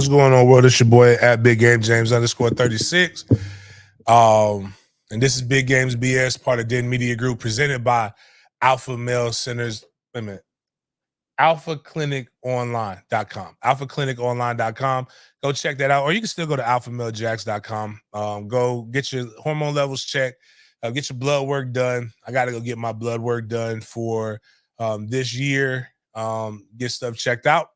What's going on, world? It's your boy at Big Game James _36. And this is Big Games BS, part of Den Media Group, presented by Alpha Male Centers. Wait a minute. AlphaClinicOnline.com. AlphaClinicOnline.com. Go check that out. Or you can still go to AlphaMaleJax.com. Go get your hormone levels checked. Get your blood work done. I got to go get my blood work done for this year. Get stuff checked out.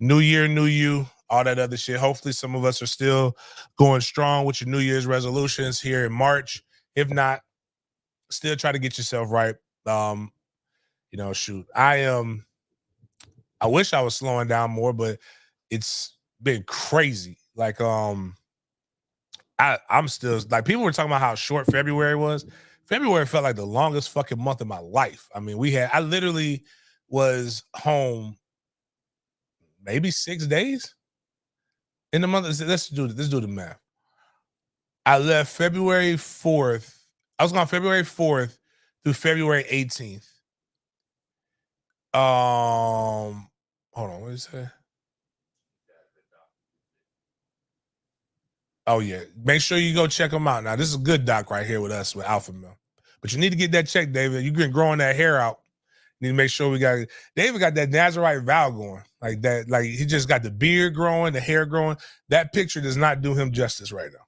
New year, new you, all that other shit. Hopefully some of us are still going strong with your New Year's resolutions here in March. If not, still try to get yourself right. Shoot. I wish I was slowing down more, but it's been crazy. Like, I'm still, like, people were talking about how short February was. February felt like the longest fucking month of my life. I mean, I literally was home maybe 6 days in the month. Let's do the math. I left February 4th. I was gone February 4th through February 18th. Hold on, what is that? Oh yeah, make sure you go check them out. Now this is a good doc right here with us with Alpha Male, but you need to get that checked, David. You've been growing that hair out. Need to make sure David got that Nazarite vow going like that. Like he just got the beard growing, the hair growing. That picture does not do him justice right now.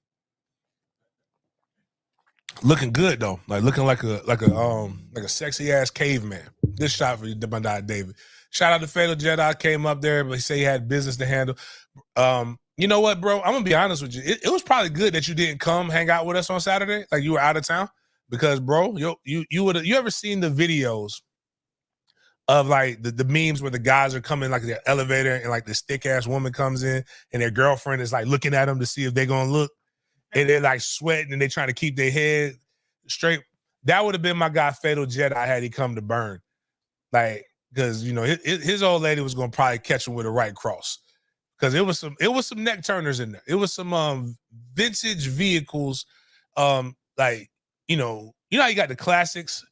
Looking good though, like looking like a sexy ass caveman. This shot for my guy David. Shout out to Fatal Jedi, came up there, but he said he had business to handle. You know what, bro? I'm gonna be honest with you. It was probably good that you didn't come hang out with us on Saturday, like you were out of town, because bro, you ever seen the videos of like the memes where the guys are coming like the elevator and like this thick ass woman comes in and their girlfriend is like looking at them to see if they're gonna look, and they're like sweating and they trying to keep their head straight. That would have been my guy Fatal Jedi had he come to burn, like, because his old lady was gonna probably catch him with a right cross, because it was some neck turners in there. It was some vintage vehicles, like how you got the classics.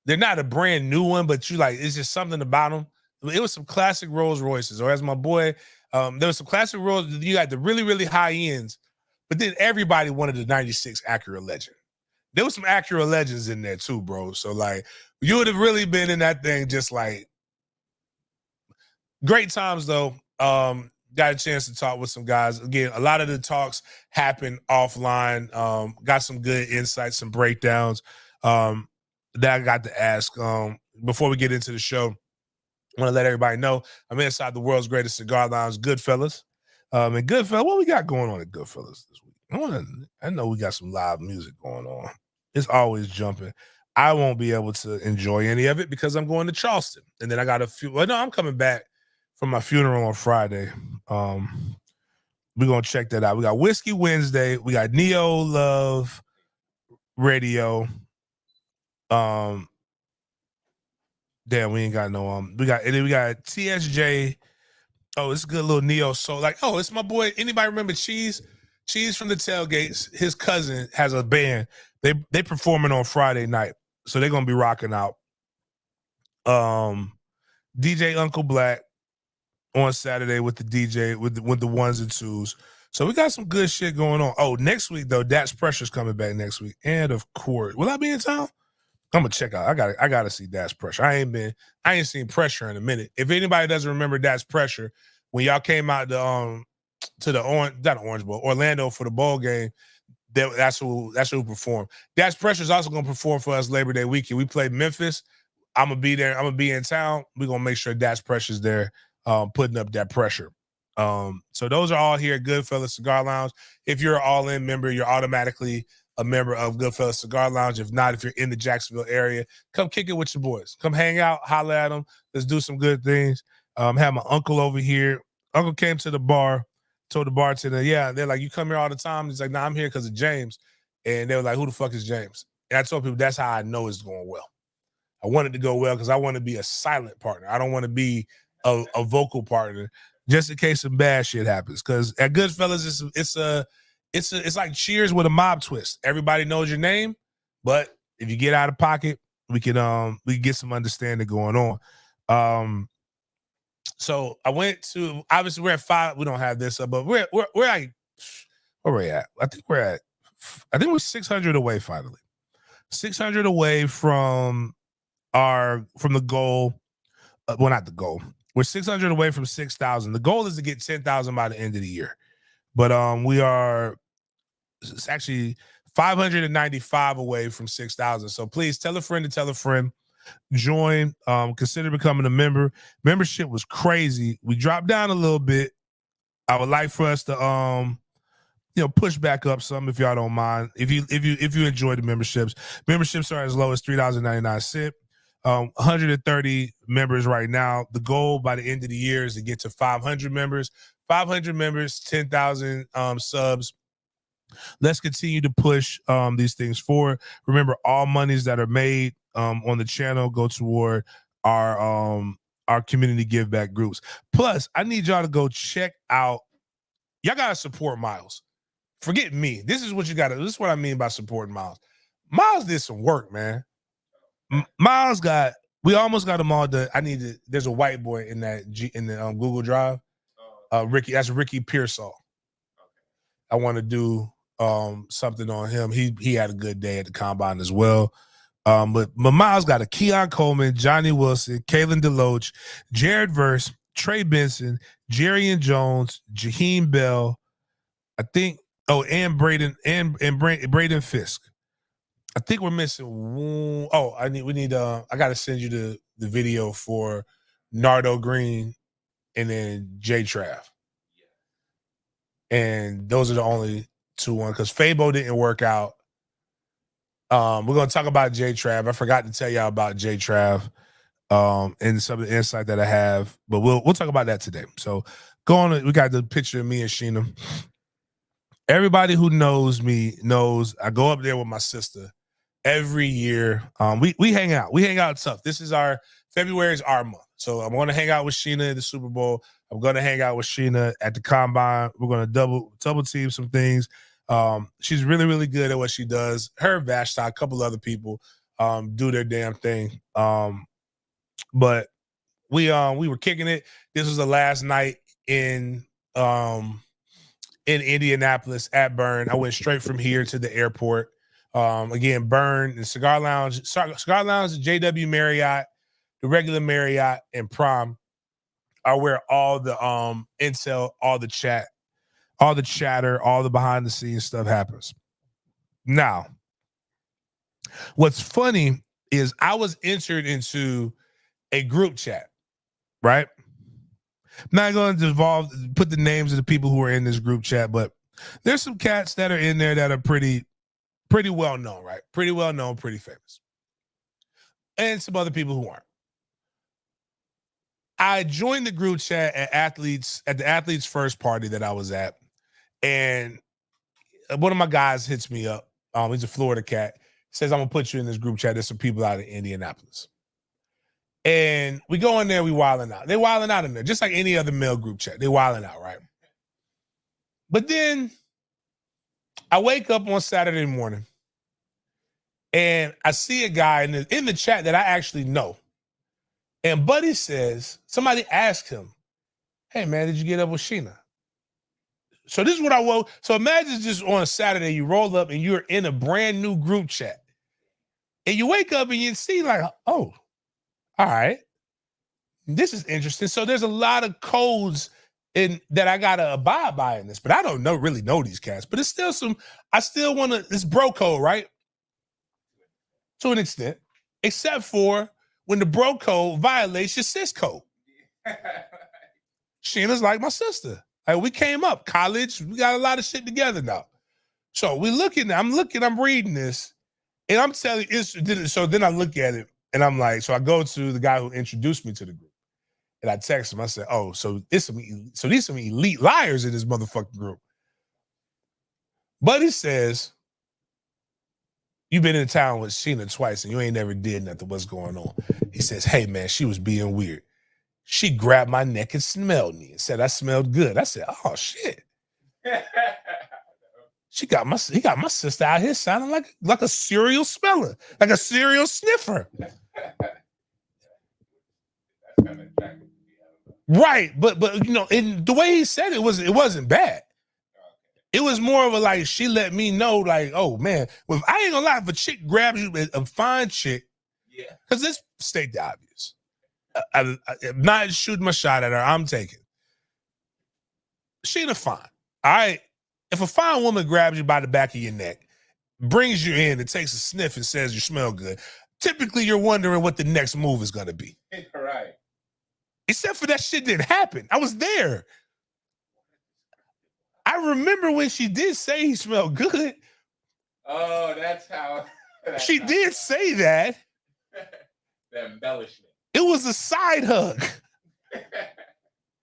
They're not a brand new one, but it's just something about them. It was some classic Rolls Royces, or as my boy, there was some classic Rolls. You got the really, really high ends, but then everybody wanted the 96 Acura Legend. There was some Acura Legends in there too, bro. So like, you would have really been in that thing just like great times though. Got a chance to talk with some guys. Again, a lot of the talks happen offline. Got some good insights, some breakdowns. That I got to ask. Before we get into the show, I want to let everybody know I'm inside the world's greatest cigar lounge, Goodfellas. And Goodfellas, what we got going on at Goodfellas this week? I know we got some live music going on. It's always jumping. I won't be able to enjoy any of it because I'm going to Charleston. And then I got I'm coming back from my funeral on Friday. We're going to check that out. We got Whiskey Wednesday. We got Neo Love Radio. Damn, we ain't got no we got TSJ. Oh, it's a good little Neo soul. Like, oh, it's my boy. Anybody remember Cheese? Cheese from the Tailgates. His cousin has a band. They performing on Friday night, so they're gonna be rocking out. DJ Uncle Black on Saturday with the DJ with the ones and twos. So we got some good shit going on. Oh, next week though, That's Pressure's coming back next week, and of course, will I be in town? I'm gonna check out. I gotta see That's Pressure. I ain't seen Pressure in a minute. If anybody doesn't remember That's Pressure, when y'all came out to the Orange Bowl, Orlando for the bowl game, that's who performed. That's Pressure's also gonna perform for us Labor Day weekend. We played Memphis. I'm gonna be there. I'm gonna be in town. We're gonna make sure That's Pressure's there, putting up that pressure. So those are all here at Goodfellas Cigar Lounge. If you're an all-in member, you're automatically a member of Goodfellas Cigar Lounge. If not, if you're in the Jacksonville area, come kick it with your boys. Come hang out, holler at them. Let's do some good things. Have my uncle over here. Uncle came to the bar, told the bartender, yeah, they're like, you come here all the time? He's like, nah, I'm here because of James. And they were like, who the fuck is James? And I told people that's how I know it's going well. I want it to go well because I want to be a silent partner. I don't want to be a vocal partner just in case some bad shit happens. Because at Goodfellas, it's like Cheers with a mob twist. Everybody knows your name, but if you get out of pocket, we can get some understanding going on. So I went to, obviously we're at 5. We don't have this, but we're like, where we at? I think we're 600 away finally. 600 away from the goal. Well, not the goal. We're 600 away from 6,000. The goal is to get 10,000 by the end of the year. But we are actually 595 away from 6,000. So please tell a friend to tell a friend. Join. Consider becoming a member. Membership was crazy. We dropped down a little bit. I would like for us to push back up some if y'all don't mind. If you enjoy the memberships are as low as $3.99. 130 members right now. The goal by the end of the year is to get to 500 members. 500 members, 10,000 subs. Let's continue to push these things forward. Remember, all monies that are made on the channel go toward our community give back groups. Plus, I need y'all to go check out. Y'all gotta support Miles. Forget me. This is what you gotta. This is what I mean by supporting Miles. Miles did some work, man. Miles got. We almost got him all done. There's a whiteboard in the Google Drive. Ricky, that's Ricky Pearsall. I want to do something on him. He had a good day at the combine as well. But Miles got a Keon Coleman, Johnny Wilson, Kalen DeLoach, Jared Verse, Trey Benson, Jerrion Jones, Jaheim Bell, I think. Oh, and Braden Braden Fisk. I think we're missing one. Oh, I gotta send you the video for Nardo Green and then J Trav. And those are the only 2 because Fabo didn't work out. We're gonna talk about J Trav. I forgot to tell y'all about J Trav and some of the insight that I have, but we'll talk about that today. So go on. We got the picture of me and Sheena. Everybody who knows me knows I go up there with my sister every year. We hang out. We hang out tough. February is our month. So I'm going to hang out with Sheena at the Super Bowl. I'm going to hang out with Sheena at the combine. We're going to double team some things. She's really, really good at what she does. Her, Vashta, a couple other people do their damn thing. But we were kicking it. This was the last night in Indianapolis at Burn. I went straight from here to the airport. Again, Burn and Cigar Lounge, JW Marriott, the regular Marriott, and Prom are where all the intel, all the chat, all the chatter, all the behind the scenes stuff happens. Now, what's funny is I was entered into a group chat, right? I'm not going to put the names of the people who are in this group chat, but there's some cats that are in there that are pretty well known, right? Pretty well known, pretty famous. And some other people who aren't. I joined the group chat at the athletes first party that I was at. And one of my guys hits me up. He's a Florida cat. Says, I'm going to put you in this group chat. There's some people out in Indianapolis. And we go in there, we wilding out. They wilding out in there, just like any other male group chat. They wilding out, right? But then I wake up on Saturday morning and I see a guy in the chat that I actually know. And Buddy says, somebody asked him, hey man, did you get up with Sheena? So this is what I woke. So imagine just on a Saturday, you roll up and you're in a brand new group chat. And you wake up and you see like, oh, all right. This is interesting. So there's a lot of codes that I gotta abide by in this, but I don't really know these cats. But it's still it's bro code, right? To an extent. Except for when the bro code violates your sis code. Sheena's like my sister. Like we came up, college, we got a lot of shit together now. So I'm reading this, and I'm telling you, so then I look at it, and I'm like, so I go to the guy who introduced me to the group, and I text him, I said, oh, so these some elite liars in this motherfucking group. Buddy says, you've been in town with Sheena twice, and you ain't never did nothing. What's going on? He says, hey, man, she was being weird. She grabbed my neck and smelled me and said I smelled good. I said, oh, shit. He got my sister out here sounding like a cereal smeller, like a cereal sniffer. Right, but and the way he said it wasn't bad. It was more of a like, she let me know, like, oh man, well, I ain't gonna lie, if a chick grabs you, a fine chick, because let's state the obvious. I'm not shooting my shot at her, I'm taking. She's fine. All right. If a fine woman grabs you by the back of your neck, brings you in and takes a sniff and says you smell good, typically you're wondering what the next move is gonna be. Right. Except for that shit didn't happen. I was there. I remember when she did say he smelled good. Oh, that's how. She did say that. The embellishment. It was a side hug. It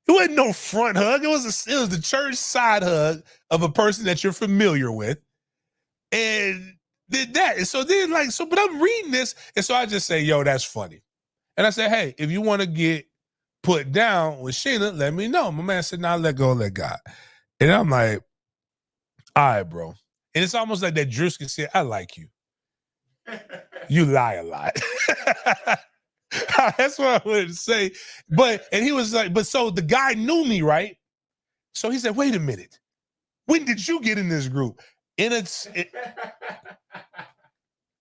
wasn't no front hug. It was the church side hug of a person that you're familiar with. And did that. And so then, but I'm reading this, and so I just say, yo, that's funny. And I said, hey, if you want to get put down with Sheena, let me know. My man said, nah, let go, let God. And I'm like, all right, bro. And it's almost like that Drewski said, I like you. You lie a lot. That's what I wanted to say. And he was like, so the guy knew me, right? So he said, wait a minute. When did you get in this group?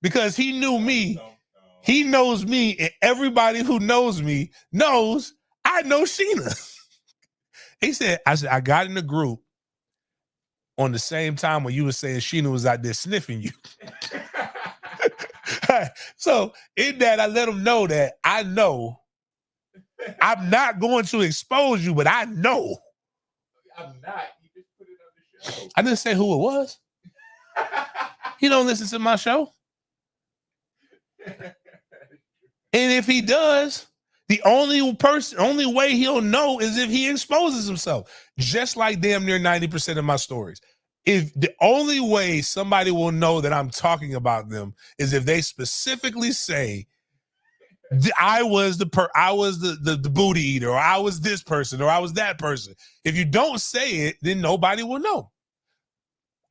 Because he knew me. He knows me, and everybody who knows me knows I know Sheena. He said, I got in the group on the same time when you were saying Sheena was out there sniffing you. So in that, I let him know that I know I'm not going to expose you, but I know. I'm not. You just put it on the show. I didn't say who it was. He don't listen to my show. And if he does, the only way he'll know is if he exposes himself. Just like damn near 90% of my stories. If the only way somebody will know that I'm talking about them is if they specifically say, I was the booty eater, or I was this person, or I was that person. If you don't say it, then nobody will know.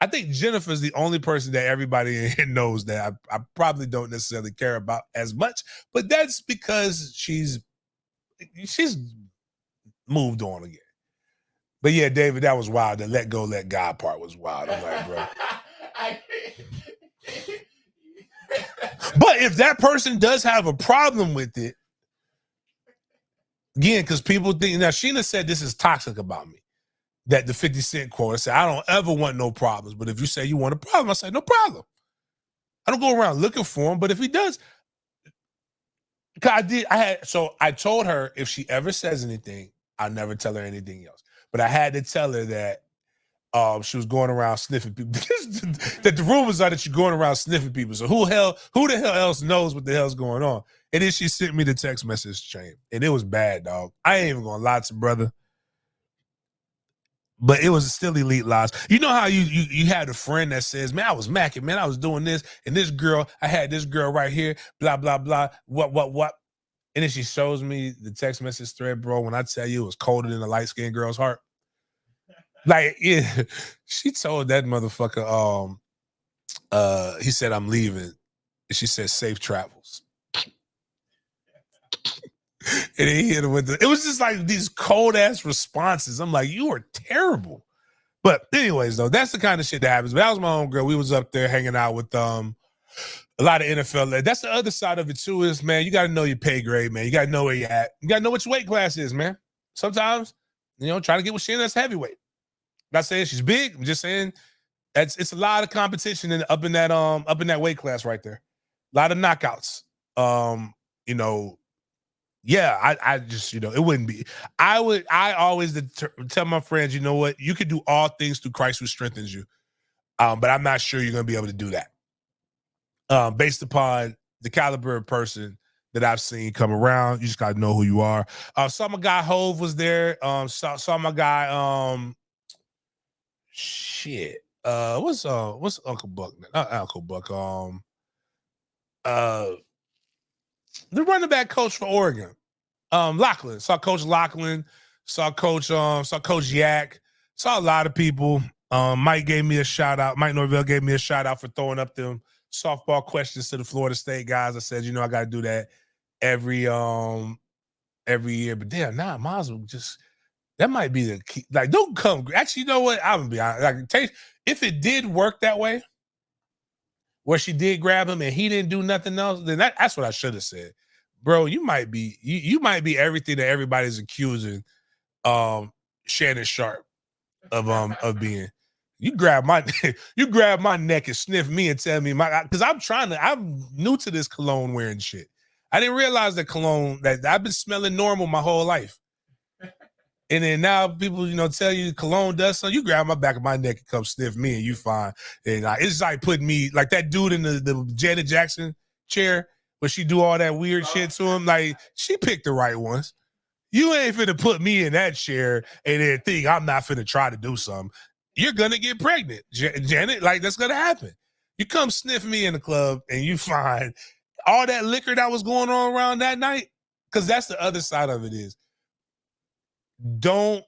I think Jennifer's the only person that everybody knows that I probably don't necessarily care about as much, but that's because she's moved on again. But yeah, David, that was wild. The let go, let God part was wild. I'm like, bro. But if that person does have a problem with it, again, because people think, now Sheena said this is toxic about me. That the 50 Cent quote, I said, I don't ever want no problems. But if you say you want a problem, I say, no problem. I don't go around looking for him. But if he does, I told her if she ever says anything, I'll never tell her anything else. But I had to tell her that she was going around sniffing people. That the rumors are that you're going around sniffing people. So who the hell else knows what the hell's going on? And then she sent me the text message chain. And it was bad, dog. I ain't even gonna lie to brother. But it was still elite lies. You know how you had a friend that says, man, I was macking, man, I was doing this, and this girl, I had this girl right here, blah, blah, blah, what. And then she shows me the text message thread, bro. When I tell you it was colder than a light-skinned girl's heart. Like, yeah, she told that motherfucker, he said, I'm leaving. And she said, safe travels. And he hit him with it was just like these cold ass responses. I'm like, you are terrible. But anyways, though, that's the kind of shit that happens. But that was my own girl. We was up there hanging out with a lot of NFL. That's the other side of it too. Is, man, you got to know your pay grade, man. You got to know where you're at. You got to know what your weight class is, man. Sometimes, try to get with Sheena that's heavyweight. I'm not saying she's big. I'm just saying it's a lot of competition up in that weight class right there. A lot of knockouts. Yeah, I just, it wouldn't be. I always tell my friends, you know what? You can do all things through Christ who strengthens you. But I'm not sure you're going to be able to do that. Based upon the caliber of person that I've seen come around, you just got to know who you are. Saw my guy Hove was there. Saw my guy, what's Uncle Buck? Not Uncle Buck. The running back coach for Oregon. Lachlan. Saw Coach Lachlan, saw Coach Yak, saw a lot of people. Mike gave me a shout out. Mike Norvell gave me a shout out for throwing up them softball questions to the Florida State guys. I said, I got to do that every every year. But damn, nah, might as well just that might be the key. Like, don't come. Actually, you know what? I'm gonna be honest. Like, if it did work that way, where she did grab him and he didn't do nothing else, then that's what I should have said. Bro, you might be everything that everybody's accusing Shannon Sharp of being. You grab my neck and sniff me and tell me because I'm new to this cologne wearing shit. I didn't realize that cologne that I've been smelling normal my whole life. And then now people, tell you cologne does something. You grab my back of my neck and come sniff me and you fine. And it's like putting me like that dude in the Janet Jackson chair where she do all that weird shit to him. Like, she picked the right ones. You ain't finna put me in that chair and then think I'm not finna try to do something. You're gonna get pregnant, Janet. Like, that's gonna happen. You come sniff me in the club and you find all that liquor that was going on around that night. Because that's the other side of it is. You don't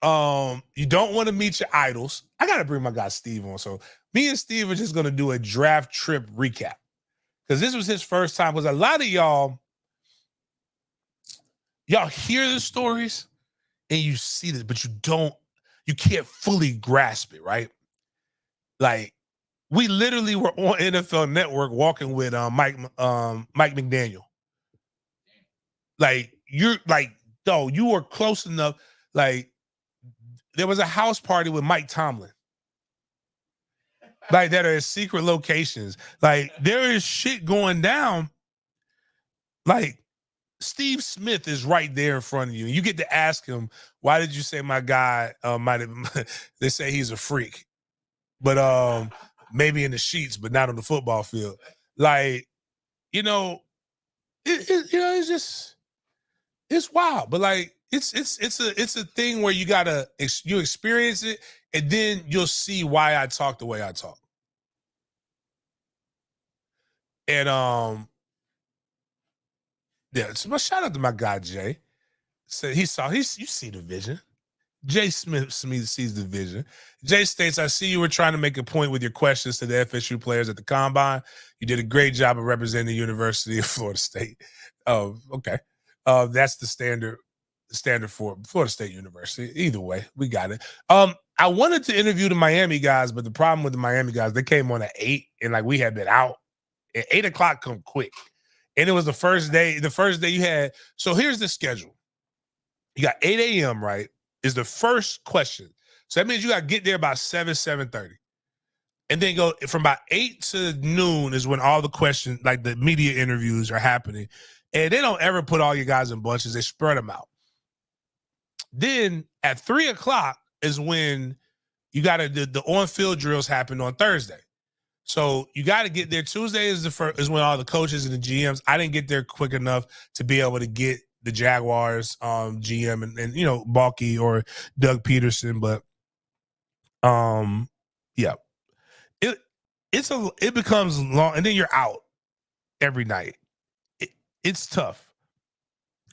want to meet your idols. I gotta bring my guy Steve on. So me and Steve are just gonna do a draft trip recap. Because this was his first time. Because a lot of y'all hear the stories and you see this, but you can't fully grasp it, right? Like, we literally were on NFL Network walking with Mike McDaniel. Like, you were close enough. Like, there was a house party with Mike Tomlin. Like, that are secret locations. Like, there is shit going down. Like, Steve Smith is right there in front of you. You get to ask him, why did you say my guy might have, they say he's a freak, but maybe in the sheets, but not on the football field. Like, it's just, it's wild. But like, it's a thing where you experience it and then you'll see why I talk the way I talk. And yeah, so shout out to my guy Jay. So you see the vision. Jay Smith sees the vision. Jay states, I see you were trying to make a point with your questions to the FSU players at the Combine. You did a great job of representing the University of Florida State. Oh, okay. That's the standard for Florida State University. Either way, we got it. I wanted to interview the Miami guys, but the problem with the Miami guys, they came on at 8, and like we had been out. At 8 o'clock come quick. And it was the first day you had. So here's the schedule. You got 8 a.m., right? Is the first question. So that means you got to get there about 7:30. And then go from about 8 to noon is when all the questions, like the media interviews, are happening. And they don't ever put all your guys in bunches. They spread them out. Then at 3 o'clock is when you got to, the on-field drills happen on Thursday. So you got to get there. Tuesday is when all the coaches and the GMs. I didn't get there quick enough to be able to get the Jaguars GM and Balky or Doug Peterson, but yeah, it becomes long, and then you're out every night. It's tough.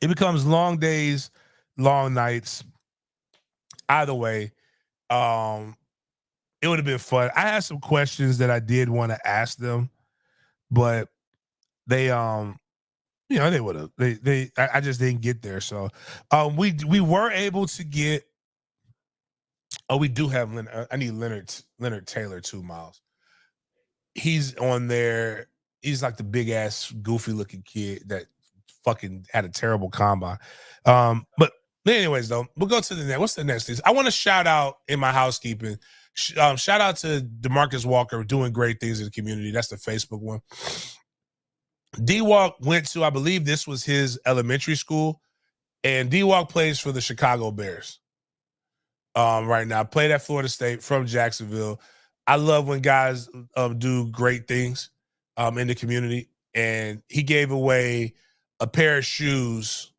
It becomes long days, long nights. Either way, it would have been fun. I had some questions that I did want to ask them, but they they would have. I just didn't get there. So we were able to get. Oh, we do have Leonard. I need Leonard Taylor too, Miles. He's on there. He's like the big ass, goofy looking kid that fucking had a terrible combine. But anyways, though, we'll go to the next. What's the next thing? I want to shout out in my housekeeping. Shout out to DeMarcus Walker doing great things in the community. That's the Facebook one. D-Walk went to, I believe this was his elementary school, and D-Walk plays for the Chicago Bears right now. Played at Florida State from Jacksonville. I love when guys do great things in the community, and he gave away a pair of shoes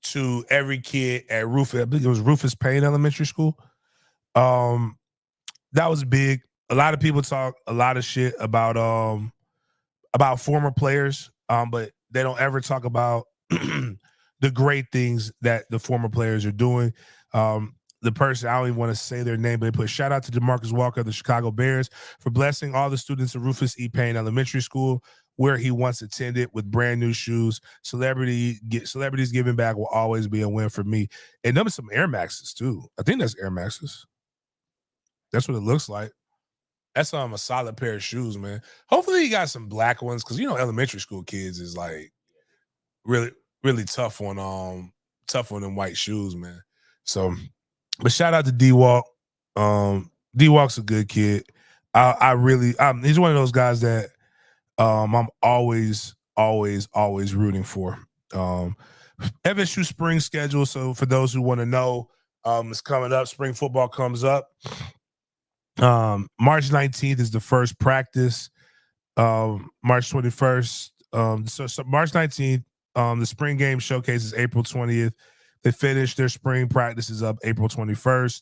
to every kid at Rufus. I believe it was Rufus Payne Elementary School. That was big. A lot of people talk a lot of shit about former players, but they don't ever talk about the great things that the former players are doing. The person, I don't even want to say their name, but they put shout out to DeMarcus Walker of the Chicago Bears for blessing all the students of Rufus E. Payne Elementary School where he once attended with brand new shoes. Celebrities giving back will always be a win for me. And them are some Air Maxes too. I think that's Air Maxes. That's what it looks like. That's a solid pair of shoes, man. Hopefully he got some black ones because elementary school kids is like really, really tough on them white shoes, man. So, but shout out to D Walk. D Walk's a good kid. He's one of those guys that I'm always rooting for. FSU spring schedule. So for those who want to know, it's coming up. Spring football comes up. March 19th is the first practice. March 21st. So March 19th, the spring game showcase is April 20th. They finish their spring practices up April 21st.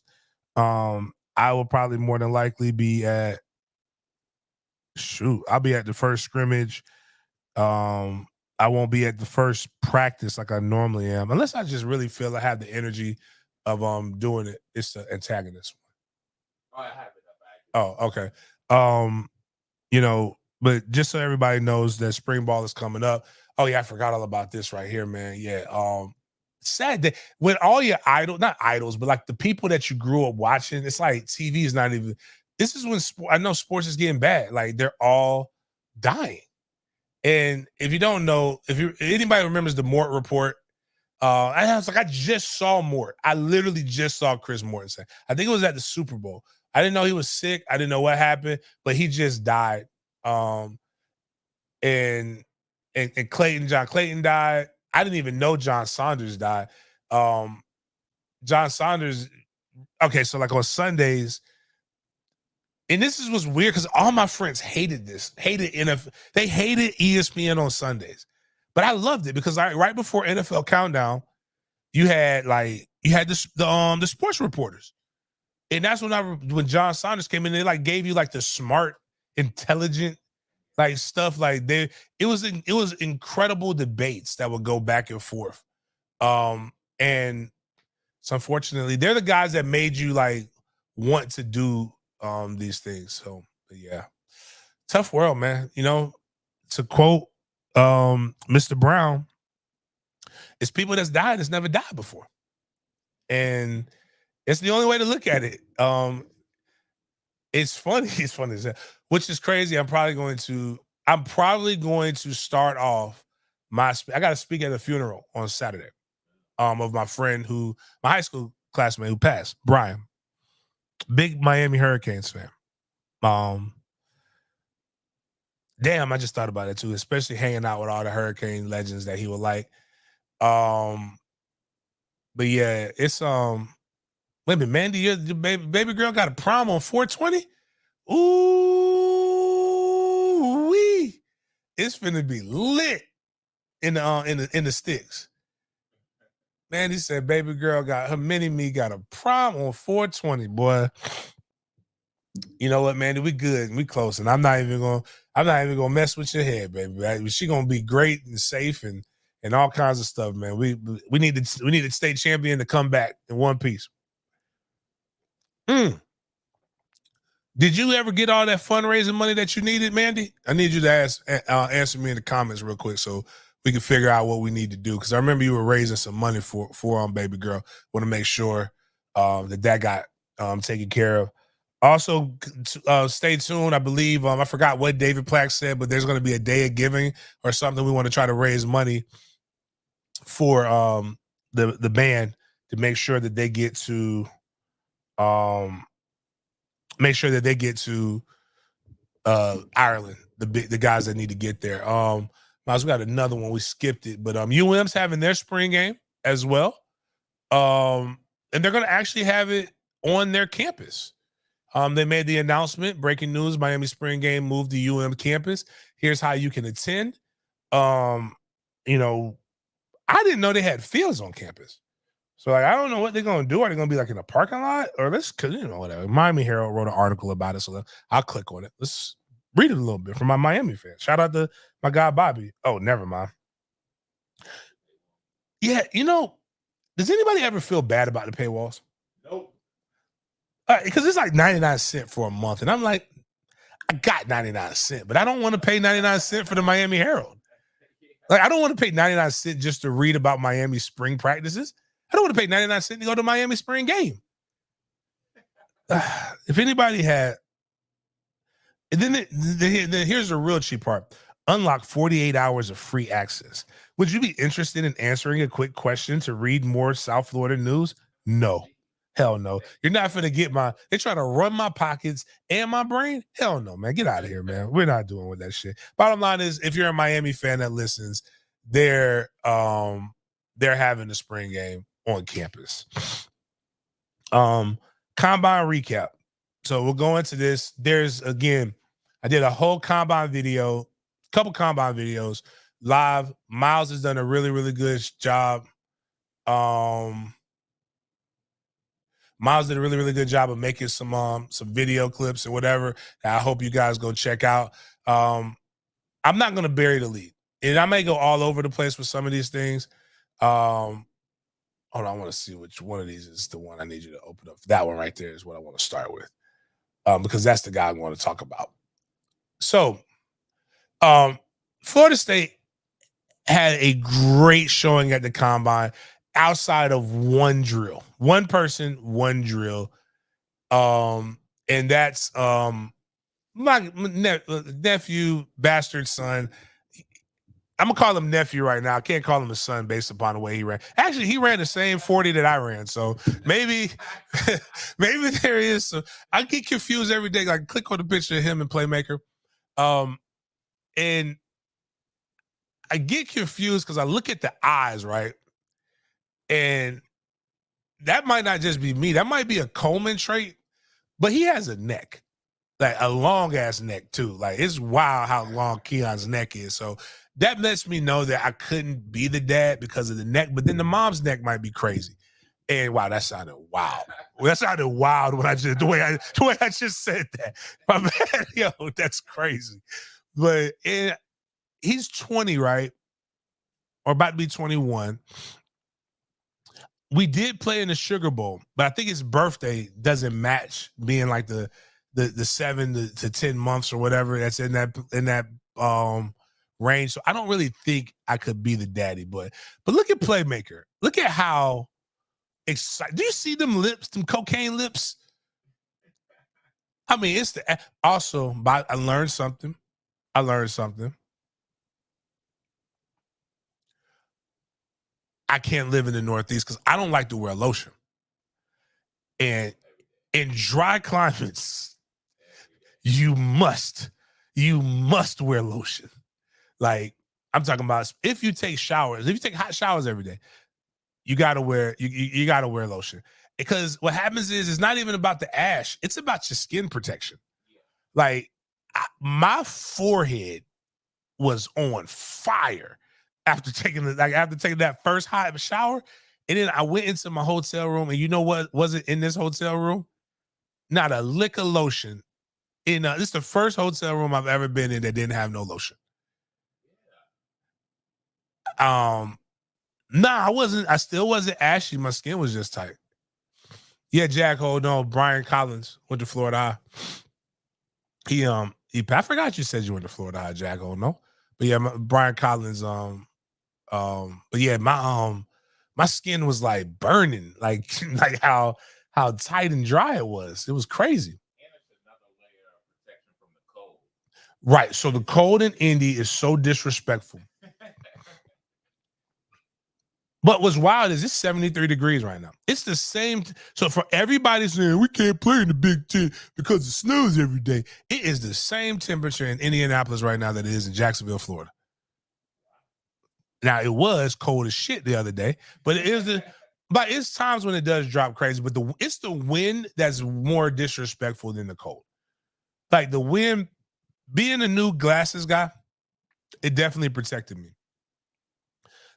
I will probably more than likely be I'll be at the first scrimmage. I won't be at the first practice like I normally am, unless I just really feel I have the energy of doing it. It's the antagonist one. Oh, I have it up. Oh, okay. But just so everybody knows that spring ball is coming up. Oh yeah, I forgot all about this right here, man. Yeah. Sad that when all your not idols, but like the people that you grew up watching, it's like TV is not even. This is when I know sports is getting bad. Like they're all dying. And if you don't know, anybody remembers the Mort report, I was like, I just saw Mort. I literally just saw Chris Mortensen. I think it was at the Super Bowl. I didn't know he was sick. I didn't know what happened, but he just died. And John Clayton died. I didn't even know John Saunders died. John Saunders. Okay, so like on Sundays, and this was weird because all my friends hated NFL. They hated ESPN on Sundays, but I loved it because right before NFL Countdown, you had the sports reporters, and that's when John Saunders came in. They like gave you like the smart, intelligent like stuff. Like it was incredible debates that would go back and forth. And so unfortunately, they're the guys that made you like want to do these things. So yeah, tough world, man. To quote Mr. Brown, it's people that's died that's never died before, and it's the only way to look at it. It's funny. It's funny as hell, which is crazy. I'm probably going to start off I got to speak at a funeral on Saturday of my friend my high school classmate who passed, Brian. Big Miami Hurricanes fan. Damn, I just thought about it too, especially hanging out with all the Hurricane legends that he would like. But yeah, it's wait a minute, Mandy, your baby girl got a prom on 420. Ooh wee! It's finna be lit in the sticks. Mandy said, "Baby girl got her mini me got a prom on 420, boy." You know what, Mandy? We good and we close, and I'm not even gonna mess with your head, baby. Right? She gonna be great and safe and all kinds of stuff, man. We need a state champion to come back in one piece. Did you ever get all that fundraising money that you needed, Mandy? I need you to answer me in the comments real quick so we can figure out what we need to do. Because I remember you were raising some money for baby girl. Want to make sure that got taken care of. Also, stay tuned. I believe I forgot what David Plack said, but there's going to be a day of giving or something. We want to try to raise money for the band to make sure that they get to Ireland. The guys that need to get there. We got another one. We skipped it, but UM's having their spring game as well. And they're going to actually have it on their campus. They made the announcement, breaking news, Miami spring game moved to UM campus. Here's how you can attend. I didn't know they had fields on campus. So like, I don't know what they're going to do. Are they going to be like in a parking lot or whatever. Miami Herald wrote an article about it. So I'll click on it. Let's read it a little bit from my Miami fans. Shout out to my guy, Bobby. Oh, never mind. Yeah. Does anybody ever feel bad about the paywalls? Nope. Because it's like 99 cents for a month. And I'm like, I got 99 cents, but I don't want to pay 99 cents for the Miami Herald. Like, I don't want to pay 99 cents just to read about Miami spring practices. I don't want to pay 99 cents to go to Miami spring game. If anybody had, and then here's the real cheap part. Unlock 48 hours of free access. Would you be interested in answering a quick question to read more South Florida news? No. Hell no. You're not going to get they're trying to run my pockets and my brain? Hell no, man. Get out of here, man. We're not doing with that shit. Bottom line is, if you're a Miami fan that listens, they're having the spring game on campus. Combine recap. So we'll go into this. I did a whole combine video, couple combine videos live. Miles has done a really, really good job. Miles did a really, really good job of making some video clips and whatever. I hope you guys go check out. I'm not going to bury the lead, and I may go all over the place with some of these things. Hold on, I want to see which one of these is the one I need you to open up. That one right there is what I want to start with, because that's the guy I want to talk about. So, Florida State had a great showing at the combine outside of one drill. One person, one drill. And that's my nephew, bastard son. I'm gonna call him nephew right now. I can't call him a son based upon the way he ran. Actually, he ran the same 40 that I ran. So maybe there is some, I get confused every day. Like, click on the picture of him and Playmaker. And I get confused because I look at the eyes, right? And that might not just be me. That might be a Coleman trait, but he has a neck, like a long ass neck too. Like, it's wild how long Keon's neck is. So that lets me know that I couldn't be the dad because of the neck, but then the mom's neck might be crazy. And wow, that sounded wild. That sounded wild when the way I just said that. My man, yo, that's crazy. But he's 20, right? Or about to be 21. We did play in the Sugar Bowl, but I think his birthday doesn't match being like the 7 to 10 months or whatever that's in that range. So I don't really think I could be the daddy, but look at Playmaker. Look at how excited. Do you see them lips, them cocaine lips? I mean, it's also, but I learned something. I can't live in the Northeast because I don't like to wear lotion. And in dry climates, you must wear lotion. Like, I'm talking about if you take hot showers every day, you gotta wear lotion. Because what happens is, it's not even about the ash, it's about your skin protection. Like, my forehead was on fire after taking that first hot shower. And then I went into my hotel room, and you know what wasn't in this hotel room? Not a lick of lotion. This is the first hotel room I've ever been in that didn't have no lotion. Nah, I still wasn't ashy. My skin was just tight. Yeah, Jack, hold on. Brian Collins went to Florida High. I forgot you said you went to Florida High, Jack. Oh no. But yeah, Brian Collins, but yeah, my skin was like burning, like like how tight and dry it was. It was crazy. And it's another layer of protection from the cold. Right. So the cold in Indy is so disrespectful. But what's wild is it's 73 degrees right now. It's the same. So for everybody saying we can't play in the Big Ten because it snows every day, it is the same temperature in Indianapolis right now that it is in Jacksonville, Florida. Now, it was cold as shit the other day, but it's times when it does drop crazy. But it's the wind that's more disrespectful than the cold. Like, the wind, being a new glasses guy, it definitely protected me.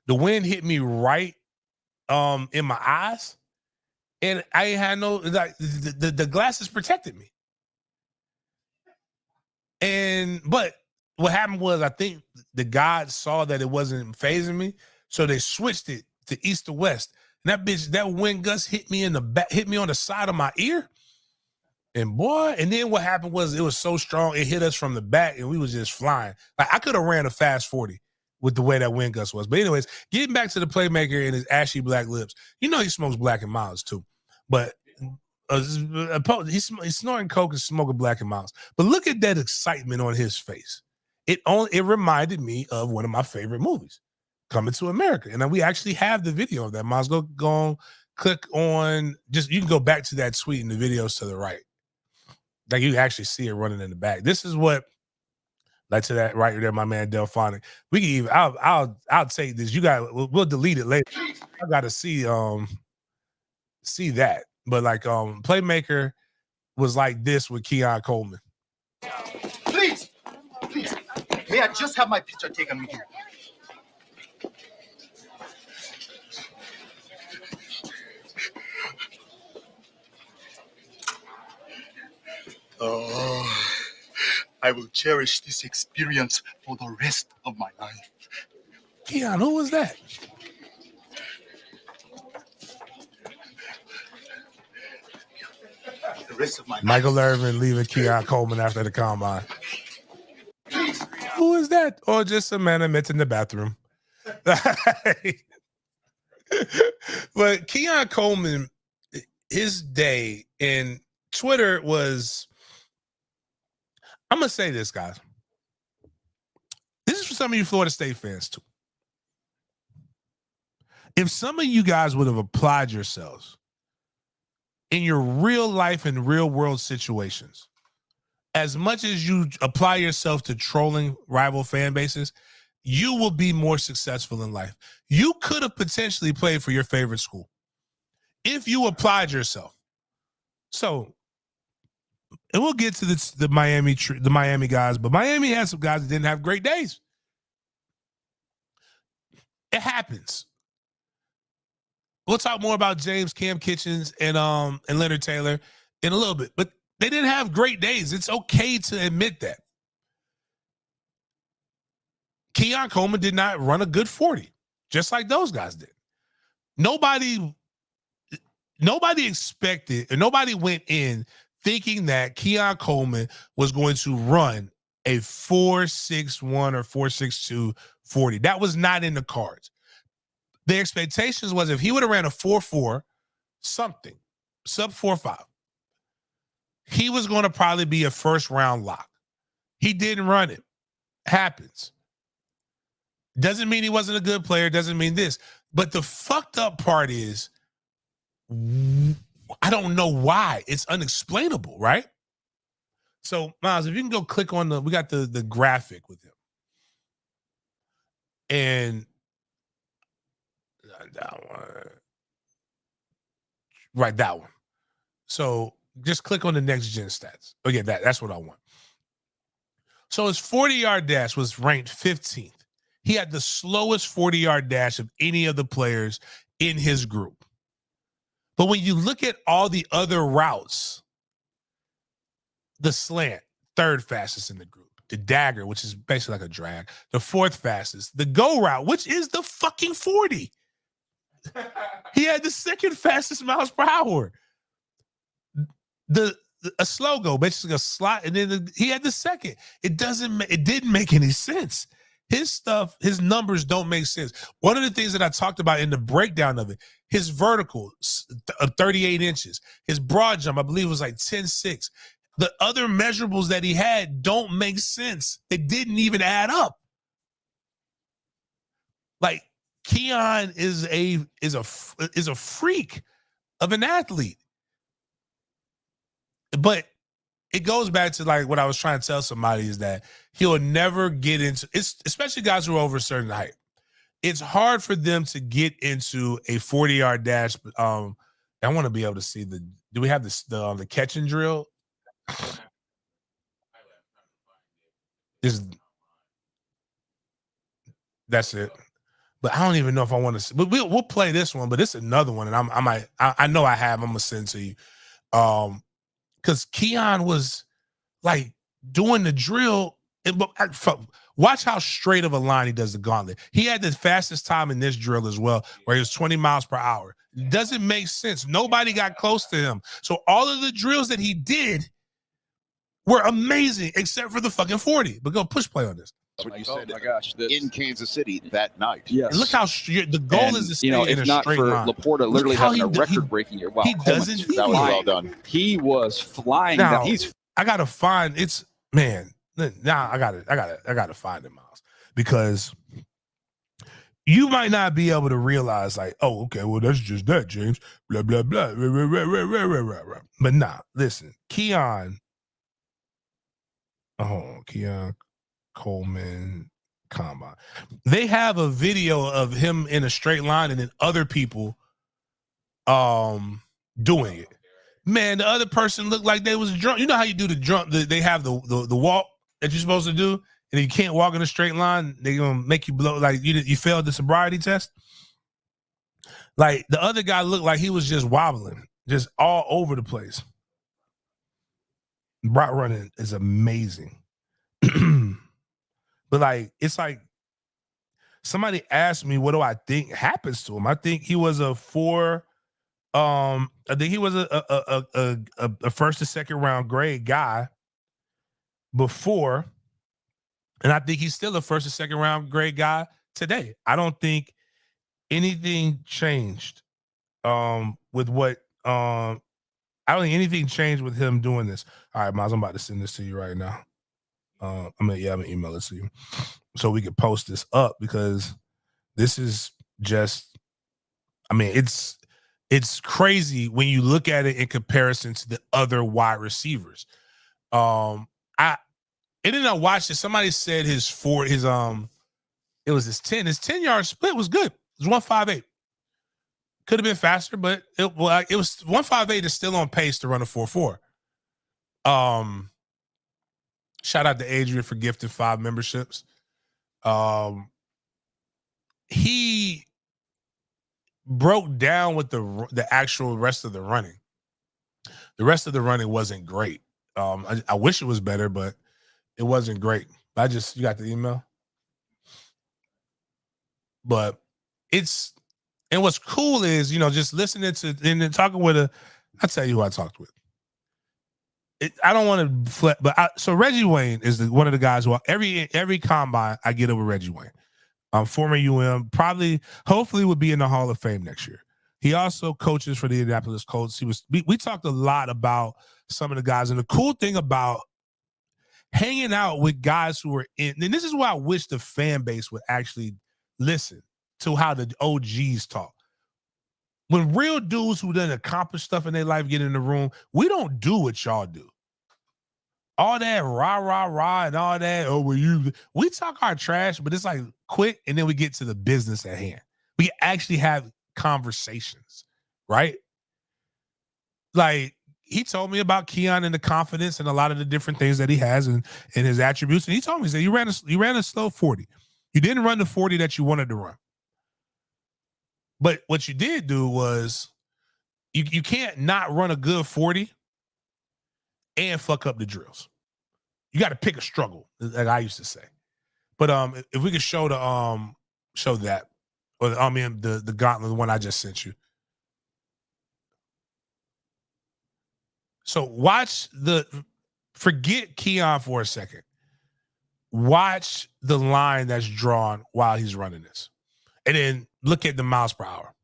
The wind hit me right in my eyes, and I had no, like, the glasses protected me. But what happened was, I think the gods saw that it wasn't phasing me, so they switched it to east to west. And that wind gust hit me in the back, hit me on the side of my ear, And boy, and then what happened was it was so strong, it hit us from the back and we was just flying. Like I could have ran a fast 40 with the way that wind gust was. But anyways, getting back to the playmaker and his ashy black lips, you know he smokes Black and Miles too. But he's snorting coke and smoking Black and Miles. But look at that excitement on his face. It reminded me of one of my favorite movies, Coming to America. And then we actually have the video of that. Miles, go click on, you can go back to that tweet and the videos to the right. Like you actually see it running in the back. This is what, like to that right there, my man Delphonic. We can even, I'll take this. You got, we'll delete it later. I got to see that. But like playmaker was like this with Keon Coleman. Please, may I just have my picture taken with you? Oh, I will cherish this experience for the rest of my life. Keon, who was that? The rest of my Michael life. Irvin leaving Keon Coleman after the combine. Who is that? Or just a man I met in the bathroom. But Keon Coleman, his day in Twitter was, I'm going to say this, guys. This is for some of you Florida State fans, too. If some of you guys would have applied yourselves in your real life and real world situations, as much as you apply yourself to trolling rival fan bases, you will be more successful in life. You could have potentially played for your favorite school if you applied yourself. So, and we'll get to the Miami guys, but Miami had some guys that didn't have great days. It happens. We'll talk more about James, Cam Kitchens, and Leonard Taylor in a little bit, but they didn't have great days. It's okay to admit that. Keon Coleman did not run a good 40, just like those guys did. Nobody expected, and nobody went in thinking that Keon Coleman was going to run a 4.61 or 4.62 40. That was not in the cards. The expectations was if he would have ran a 4.4 something, sub 4.5, he was going to probably be a first round lock. He didn't run it. Happens. Doesn't mean he wasn't a good player. Doesn't mean this. But the fucked up part is, I don't know why. It's unexplainable, right? So, Miles, if you can go click on we got the graphic with him. And that one. Right, that one. So just click on the next gen stats. Oh, yeah, that's what I want. So his 40-yard dash was ranked 15th. He had the slowest 40-yard dash of any of the players in his group. But when you look at all the other routes, the slant, third fastest in the group. The dagger, which is basically like a drag. The fourth fastest. The go route, which is the fucking 40. He had the second fastest miles per hour. A slow go, basically a slot, and then he had the second. It didn't make any sense. His stuff, his numbers don't make sense. One of the things that I talked about in the breakdown of it, his vertical, 38 inches. His broad jump, I believe, was like 10.6. The other measurables that he had don't make sense. They didn't even add up. Like Keon is a freak of an athlete. But it goes back to like what I was trying to tell somebody is that he'll never get into it's especially guys who are over a certain height. It's hard for them to get into a 40-yard dash. I want to be able to see do we have the catch and drill? That's it. But I don't even know if I want to. But we'll play this one. But it's another one, and I know I have. I'm gonna send to you, because Keon was like doing the drill. Watch how straight of a line he does the gauntlet. He had the fastest time in this drill as well, where he was 20 miles per hour. It doesn't make sense. Nobody got close to him. So all of the drills that he did, were amazing, except for the fucking 40. But go push play on this. That's what you said. Oh my gosh! In Kansas City that night. Yes. And look how the goal is to stay in a if not straight for line. Laporta literally how having a he- record-breaking year. Wow, he Coleman, doesn't That was well deviate. done. He was flying. Now, down. He's I gotta find now I gotta find it, Miles, because you might not be able to realize, like, oh, okay, well, that's just that, James. Blah blah blah. But nah, listen, Keon Coleman combine. They have a video of him in a straight line and then other people doing it. Man, the other person looked like they was drunk. You know how you do the drunk, they have the walk that you're supposed to do, and you can't walk in a straight line. They're gonna make you blow, like you failed the sobriety test. Like the other guy looked like he was just wobbling, just all over the place. Route running is amazing. But like, it's like somebody asked me, what do I think happens to him? I think he was I think he was a first to second round grade guy before, and I think he's still a first or second round grade guy today. I don't think anything changed with what I don't think anything changed with him doing this. All right, Miles, I'm about to send this to you right now. I'm gonna email it to you so we can post this up, because this is just, I mean, it's crazy when you look at it in comparison to the other wide receivers. I watched it. Somebody said his 10 yard split was good. It was 158. Could have been faster, but it was 158 is still on pace to run a 4.4. Shout out to Adrian for gifting 5 memberships. He broke down with the actual rest of the running. The rest of the running wasn't great. I wish it was better, but it wasn't great. You got the email? But and what's cool is, just listening to and then talking with I'll tell you who I talked with. I don't want to flip, but so Reggie Wayne is one of the guys who every combine I get over Reggie Wayne. Former UM, hopefully would be in the Hall of Fame next year. He also coaches for the Indianapolis Colts. We talked a lot about some of the guys, and the cool thing about hanging out with guys who are and this is why I wish the fan base would actually listen to how the OGs talk. When real dudes who done accomplish stuff in their life get in the room, we don't do what y'all do. All that rah and all that. We talk our trash, but it's like quick, and then we get to the business at hand. We actually have conversations, right? Like, he told me about Keon and the confidence and a lot of the different things that he has and his attributes. And he told me, he said, you ran a slow 40. You didn't run the 40 that you wanted to run. But what you did do was you can't not run a good 40 and fuck up the drills. You got to pick a struggle, like I used to say. But if we could show that, or the gauntlet, the one I just sent you. So forget Keon for a second. Watch the line that's drawn while he's running this. And then look at the miles per hour.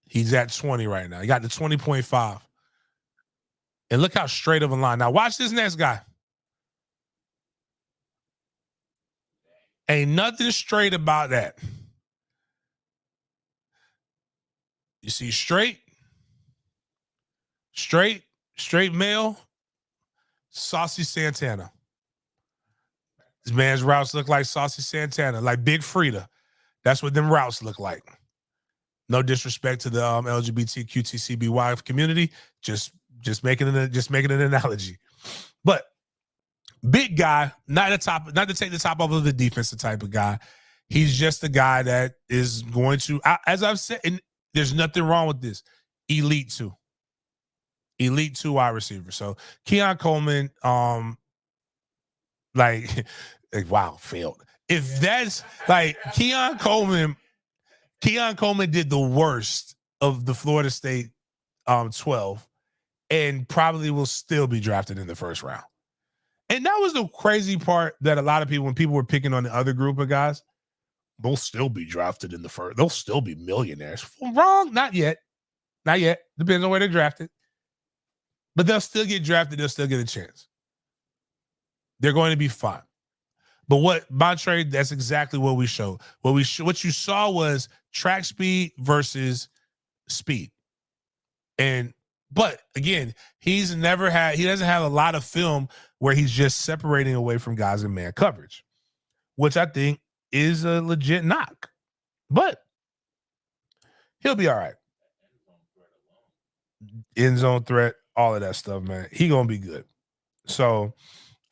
He's at 20 right now. He got the 20.5. And look how straight of a line. Now watch this next guy. Ain't nothing straight about that. You see straight male, Saucy Santana. This man's routes look like Saucy Santana, like Big Frida. That's what them routes look like. No disrespect to the LGBTQTCBY community, just making an analogy. But big guy, not to take the top off of the defensive type of guy. He's just the guy that is going to, as I've said, and there's nothing wrong with this. Elite 2 wide receiver. So Keon Coleman, like wow, failed. If that's like Keon Coleman did the worst of the Florida State 12, and probably will still be drafted in the first round. And that was the crazy part that a lot of people, when people were picking on the other group of guys, they'll still be drafted in the first. They'll still be millionaires. Wrong. Not yet. Not yet. Depends on where they're drafted. But they'll still get drafted. They'll still get a chance. They're going to be fine. But what Montre, that's exactly what we showed. What you saw was track speed versus speed. But again, he doesn't have a lot of film where he's just separating away from guys in man coverage, which I think is a legit knock. But he'll be all right. End zone threat, all of that stuff, man. He gonna be good. So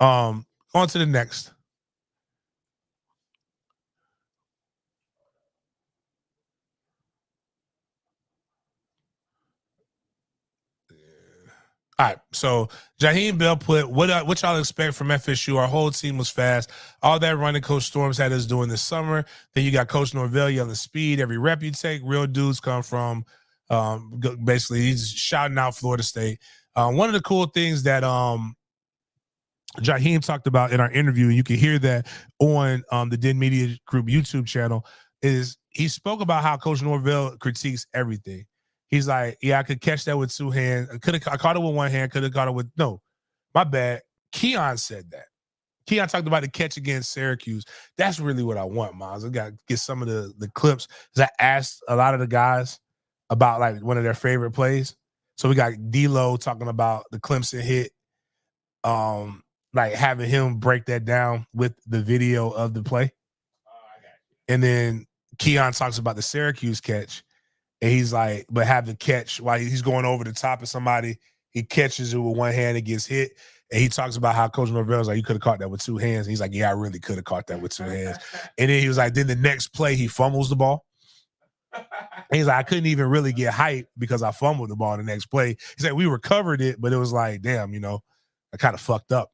on to the next. All right, so Jaheim Bell put, what y'all expect from FSU? Our whole team was fast. All that running Coach Storms had us doing this summer. Then you got Coach Norvell yelling speed. Every rep you take, real dudes come from. Basically, he's shouting out Florida State. One of the cool things that Jaheim talked about in our interview, and you can hear that on the Den Media Group YouTube channel, is he spoke about how Coach Norvell critiques everything. He's like, yeah, I could catch that with two hands. I caught it with one hand. Could have caught it with no. My bad. Keon said that. Keon talked about the catch against Syracuse. That's really what I want, Miles. I got to get some of the clips. Because I asked a lot of the guys about like one of their favorite plays. So we got D-Lo talking about the Clemson hit. Like having him break that down with the video of the play. And then Keon talks about the Syracuse catch. And he's like, but have the catch while he's going over the top of somebody, he catches it with one hand and gets hit. And he talks about how Coach Norvell's like, you could have caught that with two hands. And he's like, yeah, I really could have caught that with two hands. And then he was like, then the next play, he fumbles the ball. And he's like, I couldn't even really get hype because I fumbled the ball the next play. He said, we recovered it, but it was like, damn, I kind of fucked up.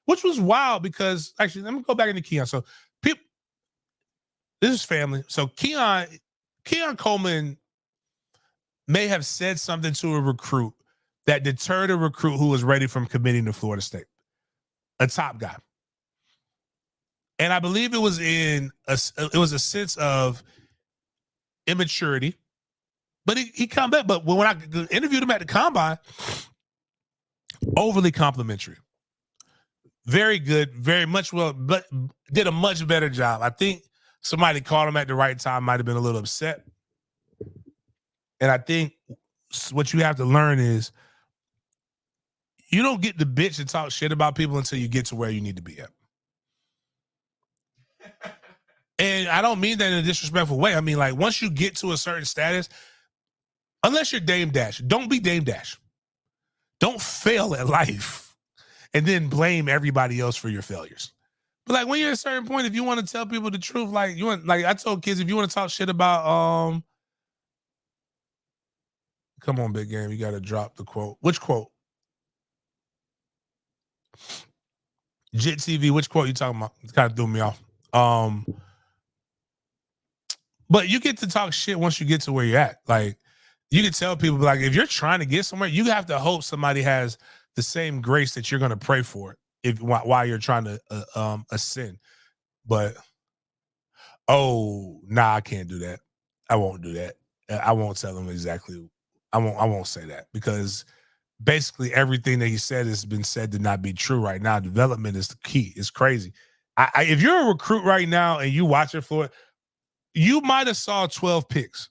Which was wild because, actually, let me go back into Keon. So, this is family. So, Keon Coleman may have said something to a recruit that deterred a recruit who was ready from committing to Florida State, a top guy. And I believe it was a sense of immaturity, but he come back. But when I interviewed him at the combine, overly complimentary, very good, very much well, but did a much better job. I think somebody called him at the right time, might have been a little upset. And I think what you have to learn is you don't get the bitch and talk shit about people until you get to where you need to be at. And I don't mean that in a disrespectful way. I mean, like, once you get to a certain status, unless you're Dame Dash, don't be Dame Dash. Don't fail at life and then blame everybody else for your failures. But like, when you're at a certain point, if you want to tell people the truth, like I told kids, if you want to talk shit about come on, big game, you got to drop the quote. Which quote? Jit TV, which quote you talking about? It kind of threw me off. But you get to talk shit once you get to where you're at. Like, you can tell people, like, if you're trying to get somewhere, you have to hope somebody has the same grace that you're going to pray for while you're trying to ascend. But, I can't do that. I won't do that. I won't tell them exactly. I won't say that, because basically everything that he said has been said to not be true right now. Development is the key. It's crazy. If you're a recruit right now and you watch it for it, you might have saw 12 picks.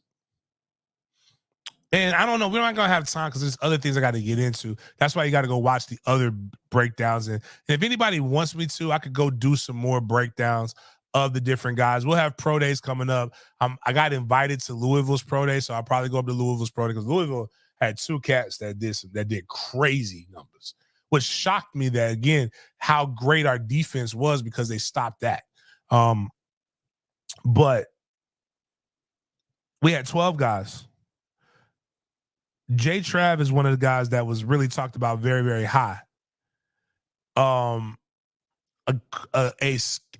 And I don't know. We're not going to have time because there's other things I got to get into. That's why you got to go watch the other breakdowns. And if anybody wants me to, I could go do some more breakdowns of the different guys. We'll have pro days coming up. I got invited to Louisville's pro day, so I'll probably go up to Louisville's pro day because Louisville had two cats that did crazy numbers, which shocked me that, again, how great our defense was because they stopped that. But we had 12 guys. J Trav is one of the guys that was really talked about very, very high. A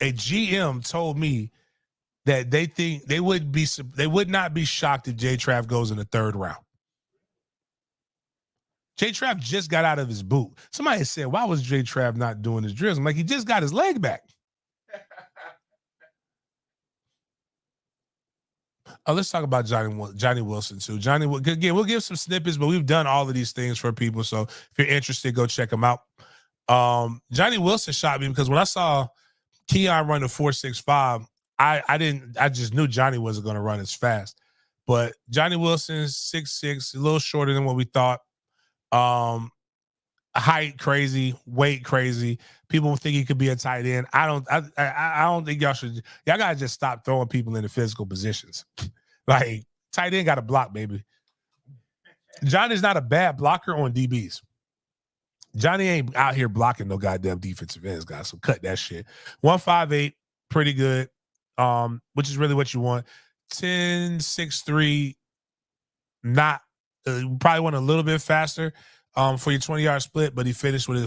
GM told me that they think they would not be shocked if J Trav goes in the third round. J Trav just got out of his boot. Somebody said, why was J Trav not doing his drills? I'm like, he just got his leg back. Let's talk about Johnny Wilson too. Again, we'll give some snippets, but we've done all of these things for people. So if you're interested, go check them out. Johnny Wilson shot me because when I saw Keon run the 4.65, I just knew Johnny wasn't going to run as fast. But Johnny Wilson's 6'6", a little shorter than what we thought. Height crazy, weight crazy. People think he could be a tight end. I don't think y'all gotta just stop throwing people into physical positions. Like tight end got to block, baby. Johnny's not a bad blocker on DBs. Johnny ain't out here blocking no goddamn defensive ends, guys. So cut that shit. 158, pretty good. Which is really what you want. 10.63, not probably went a little bit faster for your 20-yard split, but he finished at a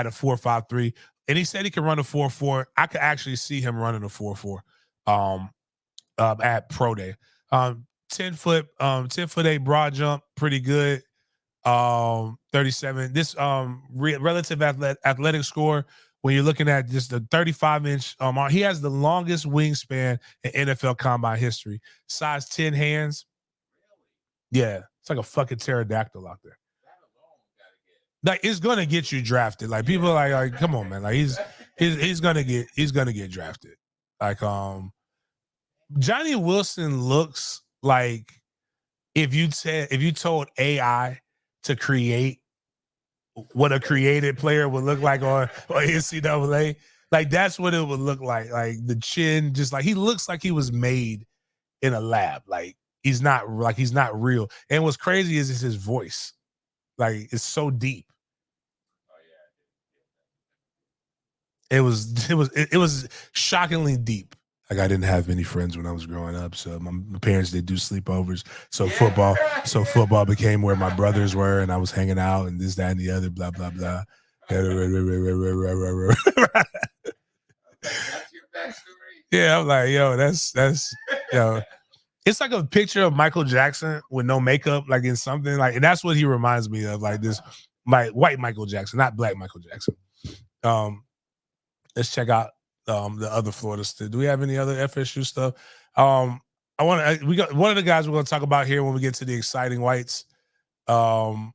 4.53. And he said he could run a 4.4. I could actually see him running a 4.4 at Pro Day. 10'8" broad jump, pretty good. 37. This relative athletic score, when you're looking at just the 35-inch, he has the longest wingspan in NFL combine history. Size 10 hands. Yeah, it's like a fucking pterodactyl out there. Like it's gonna get you drafted. Like people are like come on, man. Like he's gonna get drafted. Like Johnny Wilson looks like if you told AI to create what a created player would look like on NCAA, like that's what it would look like. Like the chin, just like he looks like he was made in a lab. Like he's not real. And what's crazy is his voice. Like it's so deep. It was shockingly deep. Like I didn't have many friends when I was growing up, so my parents did do sleepovers. So football became where my brothers were, and I was hanging out and this, that, and the other, blah blah blah. Yeah, I'm like, yo, that's yo. It's like a picture of Michael Jackson with no makeup, like in something like, and that's what he reminds me of, like this, white Michael Jackson, not black Michael Jackson. Let's check out the other Florida stuff. Do we have any other FSU stuff? We got one of the guys we're going to talk about here when we get to the exciting whites. I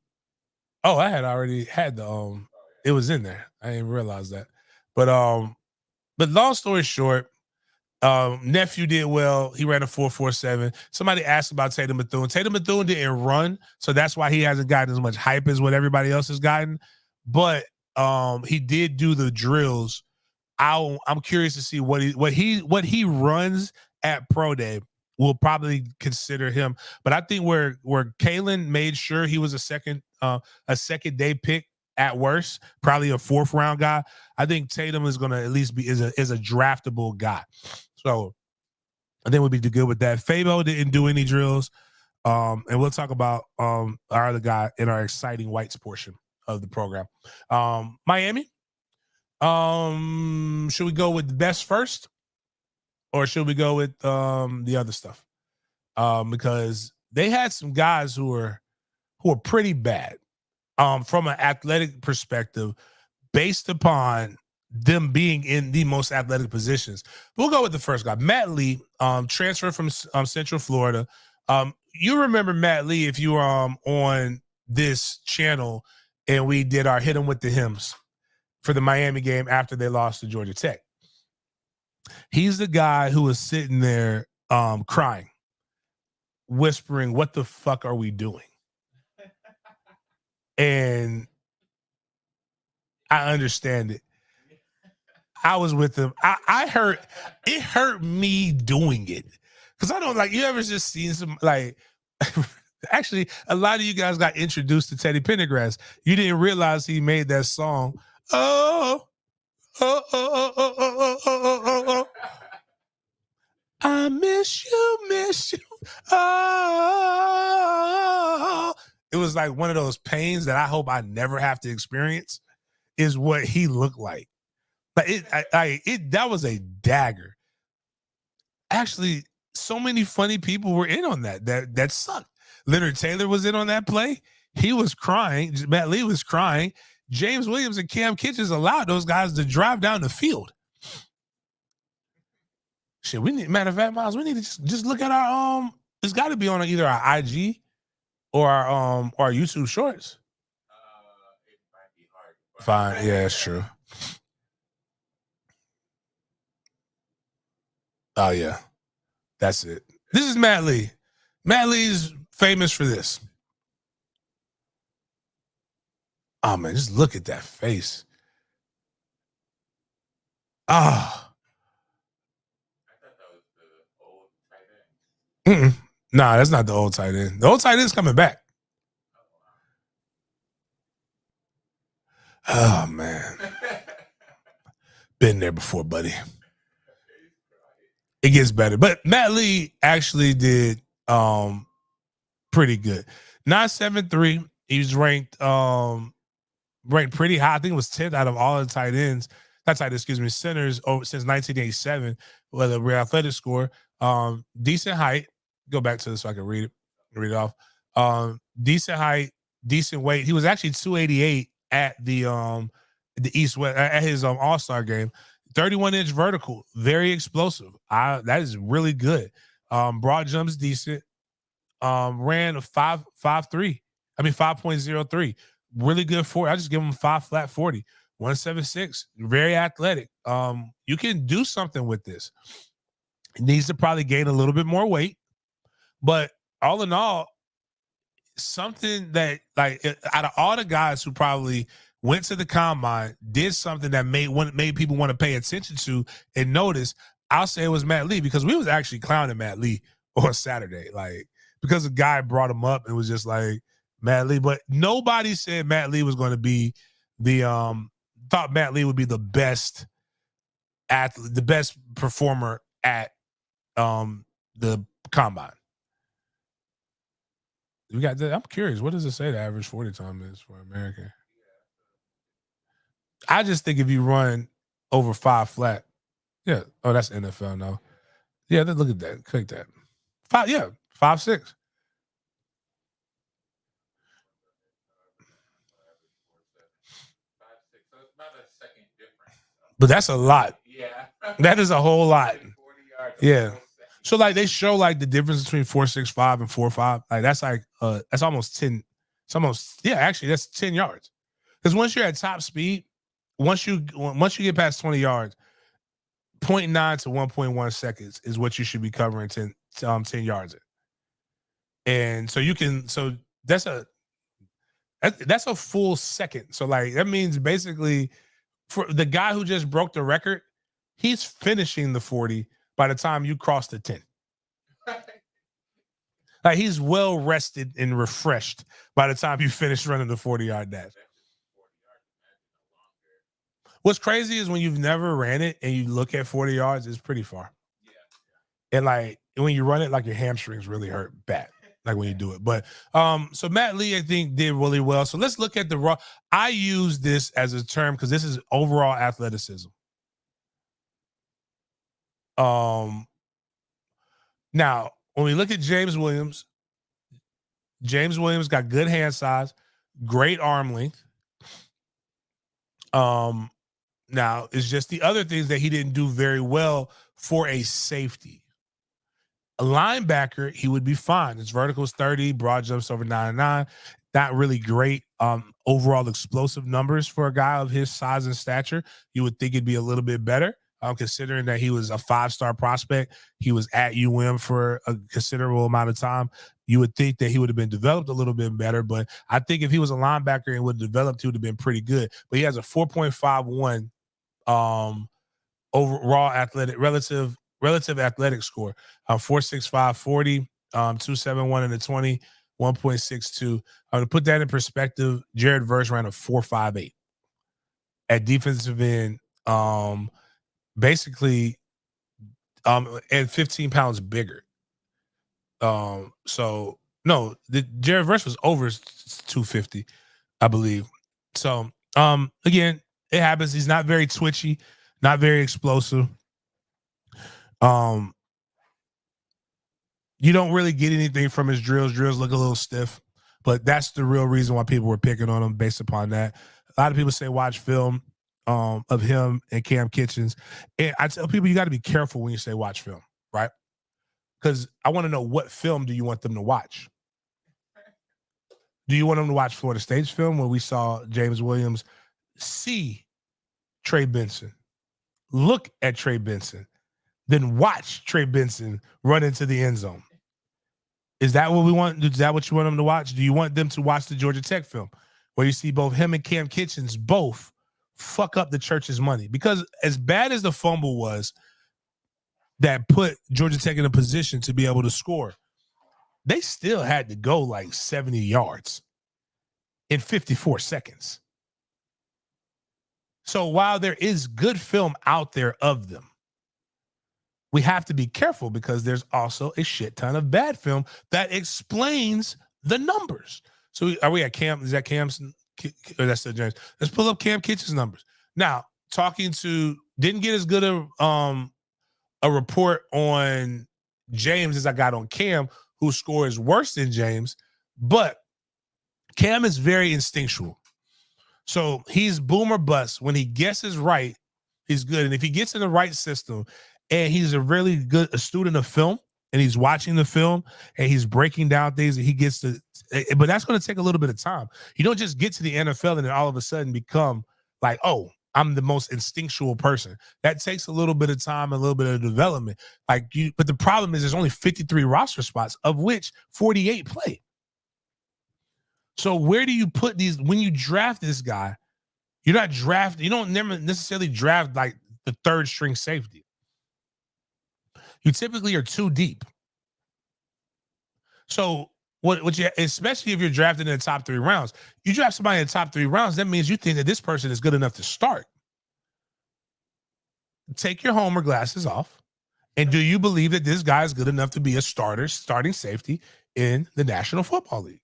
had already had the it was in there. I didn't realize that. But long story short, nephew did well. He ran a 4.47. Somebody asked about Tatum Bethune. Tatum Bethune didn't run, so that's why he hasn't gotten as much hype as what everybody else has gotten. But he did do the drills. I'm curious to see what he runs at Pro Day. We'll probably consider him, but I think where Kalen made sure he was a second day pick at worst, probably a 4th round guy. I think Tatum is going to at least be is a draftable guy. So I think we'd be good with that. Fabo didn't do any drills, and we'll talk about our other guy in our exciting whites portion of the program. Miami. Should we go with the best first, or should we go with the other stuff? Because they had some guys who are pretty bad from an athletic perspective, based upon them being in the most athletic positions. We'll go with the first guy, Matt Lee, transfer from Central Florida. You remember Matt Lee if you were on this channel and we did our hit him with the hymns for the Miami game after they lost to Georgia Tech. He's the guy who was sitting there crying, whispering, "What the fuck are we doing?" And I understand it. I was with him. I hurt. It hurt me doing it because I don't like. You ever just seen some like? Actually, a lot of you guys got introduced to Teddy Pendergrass. You didn't realize he made that song. Oh. I miss you. Oh. It was like one of those pains that I hope I never have to experience. Is what he looked like. But that was a dagger. Actually, so many funny people were in on that sucked. Leonard Taylor was in on that play. He was crying. Matt Lee was crying. James Williams and Cam Kitchens allowed those guys to drive down the field. Shit, we need. Matter of fact, Miles, we need to just look at our It's got to be on either our IG or our YouTube Shorts. It might be hard. Fine, yeah, that's true. Oh yeah, that's it. This is Matt Lee. Matt Lee's famous for this. Oh man, just look at that face. Ah. I thought that was the old tight end. Nah, that's not the old tight end. The old tight end's coming back. Oh man, been there before, buddy. It gets better, but Matt Lee actually did pretty good. 9.73. He was ranked pretty high. I think it was 10th out of all the tight ends. Not tight, excuse me, centers over since 1987. With a real athletic score. Decent height. Go back to this so I can read it off. Decent height, decent weight. He was actually 288 at the East West at his All-Star game. 31-inch vertical, very explosive. That is really good. Broad jumps decent. Ran a 5.03. Really good 40. I just give him 5 flat 40. 176. Very athletic. You can do something with this. It needs to probably gain a little bit more weight, but all in all, something that like out of all the guys who probably went to the combine, did something that made people want to pay attention to and notice, I'll say it was Matt Lee, because we was actually clowning Matt Lee on Saturday, like because a guy brought him up and was just like Matt Lee, but nobody said Matt Lee was going to be thought Matt Lee would be the best athlete, the best performer at the combine. We got that. I'm curious, what does it say the average 40 time is for American? I just think if you run over 5 flat, yeah. Oh, that's NFL now. Yeah, look at that. Click that. 5, yeah, 5.6. But that's a lot. Yeah. That is a whole lot. 40 yards. Yeah. So like they show like the difference between 4.65 and 4.5. Like that's like that's almost 10. It's almost, yeah, actually that's 10 yards. Because once you're at top speed, once you get past 20 yards, 0.9 to 1.1 seconds is what you should be covering 10 yards in. And so that's a full second. So like that means basically for the guy who just broke the record, he's finishing the 40 by the time you cross the 10. Like he's well rested and refreshed by the time you finish running the 40-yard dash. What's crazy is when you've never ran it and you look at 40 yards, it's pretty far. Yeah. And like when you run it, like your hamstrings really hurt bad, like when you do it. But so Matt Lee, I think, did really well. So let's look at the raw. I use this as a term because this is overall athleticism. Now, when we look at James Williams got good hand size, great arm length. Now, it's just the other things that he didn't do very well for a safety. A linebacker, he would be fine. His vertical is 30, broad jumps over 9.9. Not really great overall explosive numbers for a guy of his size and stature. You would think it'd be a little bit better, considering that he was a 5-star prospect. He was at UM for a considerable amount of time. You would think that he would have been developed a little bit better, but I think if he was a linebacker and would have developed, he would have been pretty good. But he has a 4.51 overall relative athletic score, 4.65 40, 2.71 in the 20, 1.62. To put that in perspective, Jared Verse ran a 4.58 at defensive end, basically and 15 pounds bigger. So no, the Jared Verse was over 250, I believe. So again, it happens. He's not very twitchy, not very explosive. You don't really get anything from his drills. Drills look a little stiff. But that's the real reason why people were picking on him based upon that. A lot of people say watch film of him and Cam Kitchens. And I tell people you got to be careful when you say watch film, right? Because I want to know what film do you want them to watch? Do you want them to watch Florida State's film where we saw James Williams see Trey Benson, look at Trey Benson, then watch Trey Benson run into the end zone? Is that what we want? Is that what you want them to watch? Do you want them to watch the Georgia Tech film where you see both him and Cam Kitchens both fuck up the church's money? Because as bad as the fumble was that put Georgia Tech in a position to be able to score, they still had to go like 70 yards in 54 seconds. So while there is good film out there of them, we have to be careful because there's also a shit ton of bad film that explains the numbers. So are we at Cam? Is that Cam's? Or that's the James? Let's pull up Cam Kitchens' numbers. Now, didn't get as good a report on James as I got on Cam, who scores worse than James, but Cam is very instinctual. So he's boom or bust. When he guesses right, he's good. And if he gets in the right system and he's a really good student of film and he's watching the film and he's breaking down things and he gets to, but that's going to take a little bit of time. You don't just get to the NFL and then all of a sudden become like, oh, I'm the most instinctual person. That takes a little bit of time, a little bit of development. But the problem is there's only 53 roster spots, of which 48 play. So where do you put these when you draft this guy? You don't never necessarily draft like the third string safety. You typically are too deep. So what you, especially if you're drafted in the top 3 rounds, you draft somebody in the top 3 rounds, that means you think that this person is good enough to start. Take your Homer glasses off. And do you believe that this guy is good enough to be a starting safety in the National Football League?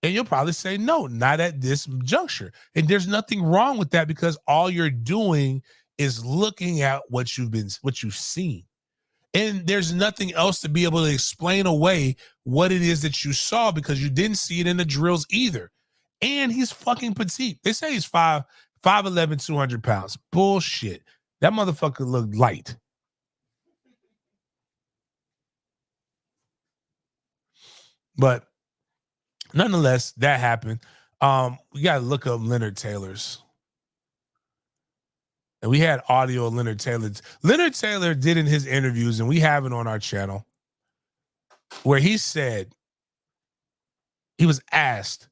And you'll probably say, no, not at this juncture. And there's nothing wrong with that because all you're doing is looking at what you've seen. And there's nothing else to be able to explain away what it is that you saw because you didn't see it in the drills either. And he's fucking petite. They say he's 5'11", 200 pounds. Bullshit. That motherfucker looked light. But nonetheless, that happened. We got to look up Leonard Taylor's. And we had audio of Leonard Taylor. Leonard Taylor did in his interviews, and we have it on our channel, where he said, he was asked,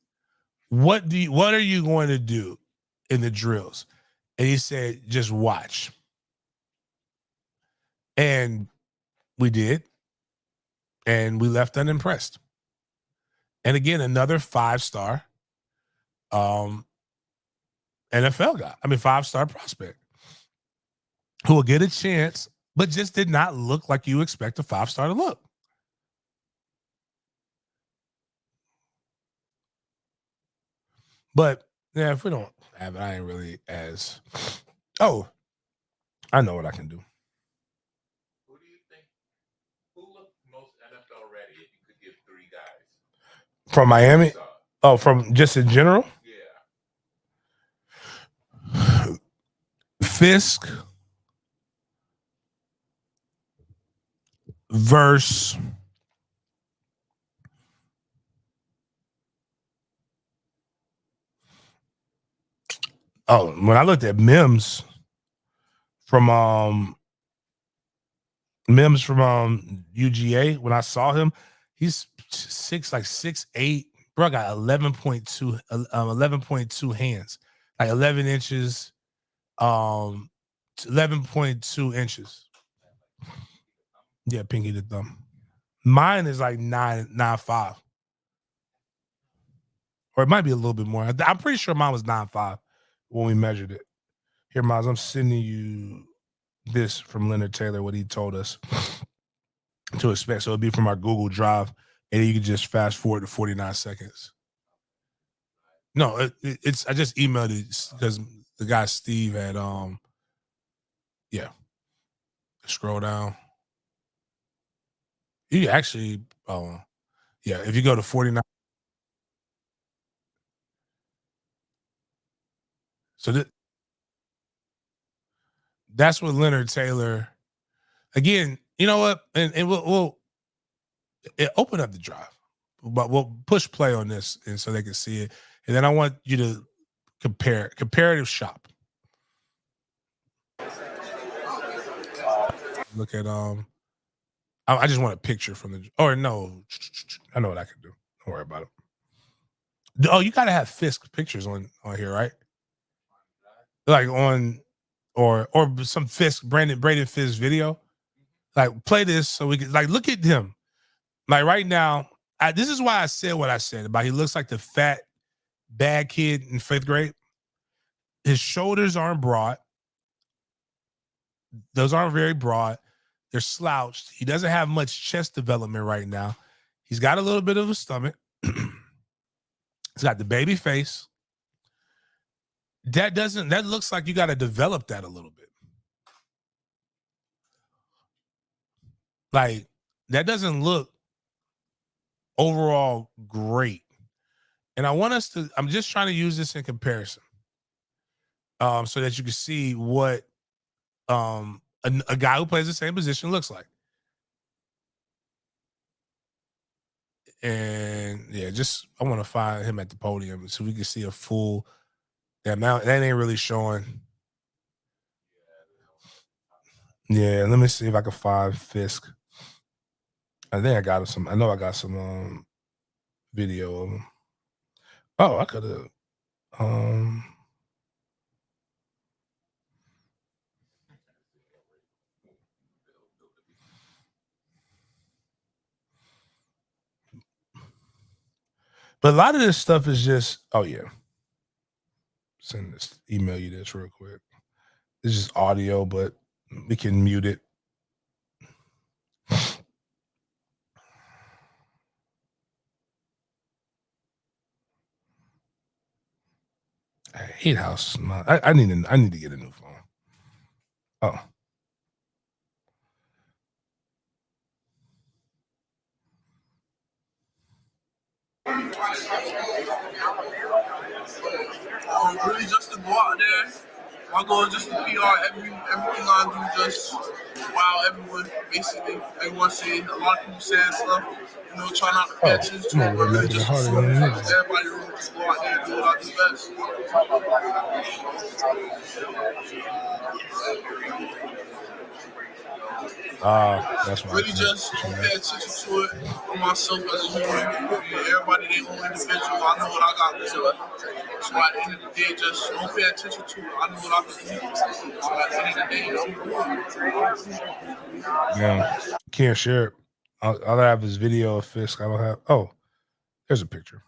what are you going to do in the drills? And he said, just watch. And we did. And we left unimpressed. And again, another 5-star NFL guy. 5-star prospect who will get a chance, but just did not look like you expect a 5-star to look. But yeah, if we don't have it, I ain't really as. Oh, I know what I can do. Who do you think? Who looked most NFL ready? If you could give 3 guys From Miami? So, Oh, from just in general? yeah. Fisk versus when I looked at Mims from UGA, when I saw him, he's 6'8". Bro got 11.2 hands, like 11 inches, 11.2 inches. Yeah, pinky to thumb. Mine is like 9.5. Or it might be a little bit more. I'm pretty sure mine was 9.5 when we measured it. Here, Miles, I'm sending you this from Leonard Taylor, what he told us to expect. So it'll be from our Google Drive, and you can just fast forward to 49 seconds. No, it's I just emailed it because the guy Steve had scroll down. You actually if you go to 49. So that's what Leonard Taylor. Again, you know what? And we'll open up the drive, but we'll push play on this, and so they can see it. And then I want you to comparative shop. Look at I just want a picture from the. Or no, I know what I can do. Don't worry about it. Oh, you gotta have Fisk pictures on here, right? Like on or some Fisk Braden Fisk video. Like play this so we can like look at him. Like right now, this is why I said what I said about he looks like the fat bad kid in 5th grade. His shoulders aren't broad. Those aren't very broad. They're slouched. He doesn't have much chest development right now. He's got a little bit of a stomach. He's got the baby face. That looks like you got to develop that a little bit. Like that doesn't look overall great. And I want us to, I'm just trying to use this in comparison. So that you can see what a guy who plays the same position looks like. And yeah, just I want to find him at the podium so we can see a full. Yeah, now that ain't really showing. Yeah, let me see if I can find Fisk. I think I got some. I know I got some video of him. Oh, I could have. But a lot of this stuff is just. Oh yeah. Send this. Email you this real quick. It's just audio, but we can mute it. I hate how small. I need to get a new phone. Oh. Really just to go out there. My goal is just to PR everything I do, just wow everyone, basically. Everyone saying, a lot of people saying stuff, try not to pay attention to it, but really just everybody really just go out there and do what I do best. That's really just don't pay attention to it for myself as a human. Everybody their own individual. I know what I got to do. So at the end of the day, just don't pay attention to it. I know what I can do. So at the end of the day, yeah, can't share it. I'll have his video of Fisk. I don't have. Oh, there's a picture.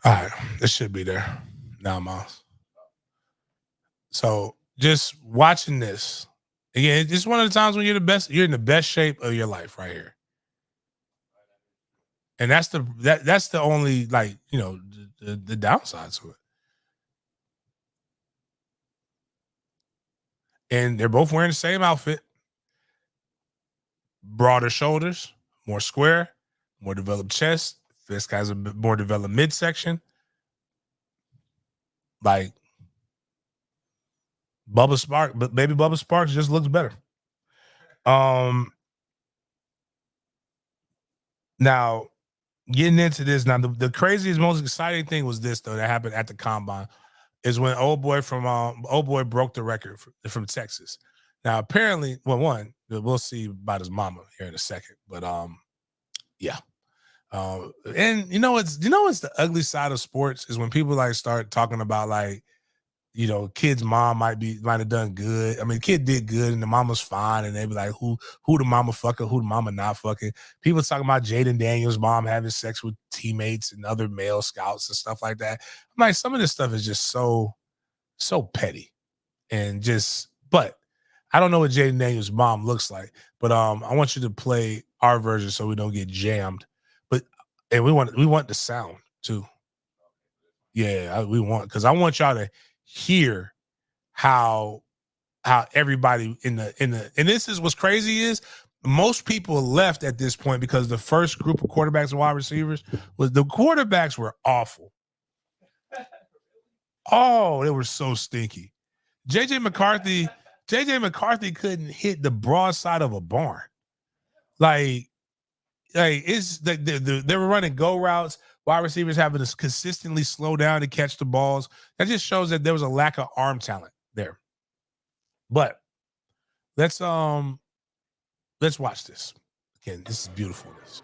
All right, this should be there now, Miles. So just watching this again, it's one of the times when you're in the best shape of your life right here. And that's the only the downside to it. And they're both wearing the same outfit. Broader shoulders, more square, more developed chest. Fisk has a bit more developed midsection. Like baby Bubba Sparks just looks better. Now getting into this, now the craziest, most exciting thing was this though that happened at the combine is when old boy broke the record from Texas. Now apparently, well, we'll see about his mama here in a second, but yeah. And what's the ugly side of sports is when people like start talking about kid's mom might have done good. I mean, kid did good and the mama's fine, and they be like, who the mama fucking, who the mama not fucking. People talking about Jaden Daniels' mom having sex with teammates and other male scouts and stuff like that. I'm like, some of this stuff is just so petty and but I don't know what Jaden Daniels' mom looks like, but I want you to play our version so we don't get jammed. And we want the sound too. Yeah, we want, because I want y'all to hear how everybody in the and this is what's crazy is most people left at this point because the first group of quarterbacks and wide receivers was the quarterbacks were awful. Oh, they were so stinky. JJ McCarthy couldn't hit the broadside of a barn. Like it's they were running go routes, wide receivers having to consistently slow down to catch the balls. That just shows that there was a lack of arm talent there. But let's watch this. Again, this is beautiful. This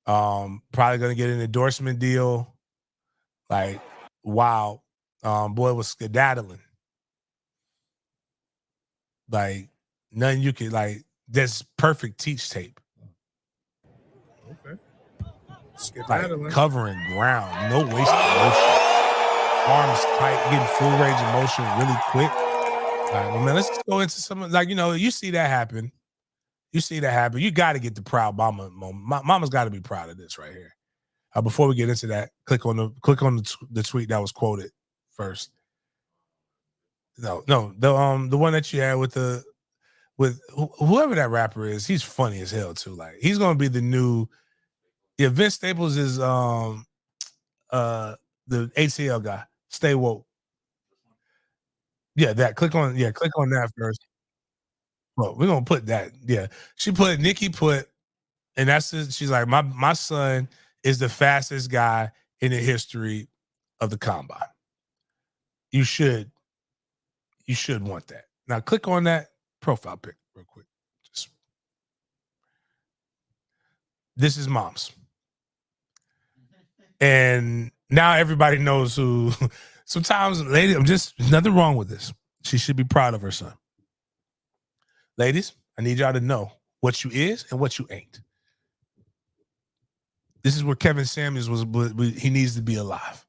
probably gonna get an endorsement deal. Like, wow. Boy was skedaddling. Like, nothing you could, like, that's perfect teach tape. Okay. Like covering ground, no wasted motion. Arms tight, getting full range of motion really quick. All right, well, man, let's just go into some, like, you see that happen. You see that happen. You got to get the proud mama moment. Mama's got to be proud of this right here. Before we get into that, click on the tweet that was quoted first. No, the one that you had with whoever that rapper is. He's funny as hell too. Like, he's gonna be the new. Yeah, Vince Staples is the ATL guy. Stay woke. Yeah, that. Click on that first. Well, we're gonna put that. Yeah, Nikki put, and she's like, my son is the fastest guy in the history of the combine. You should want that. Now click on that profile pic real quick. This is mom's. And now everybody knows who. Sometimes, lady, there's nothing wrong with this. She should be proud of her son. Ladies, I need y'all to know what you is and what you ain't. This is where Kevin Samuels was. He needs to be alive.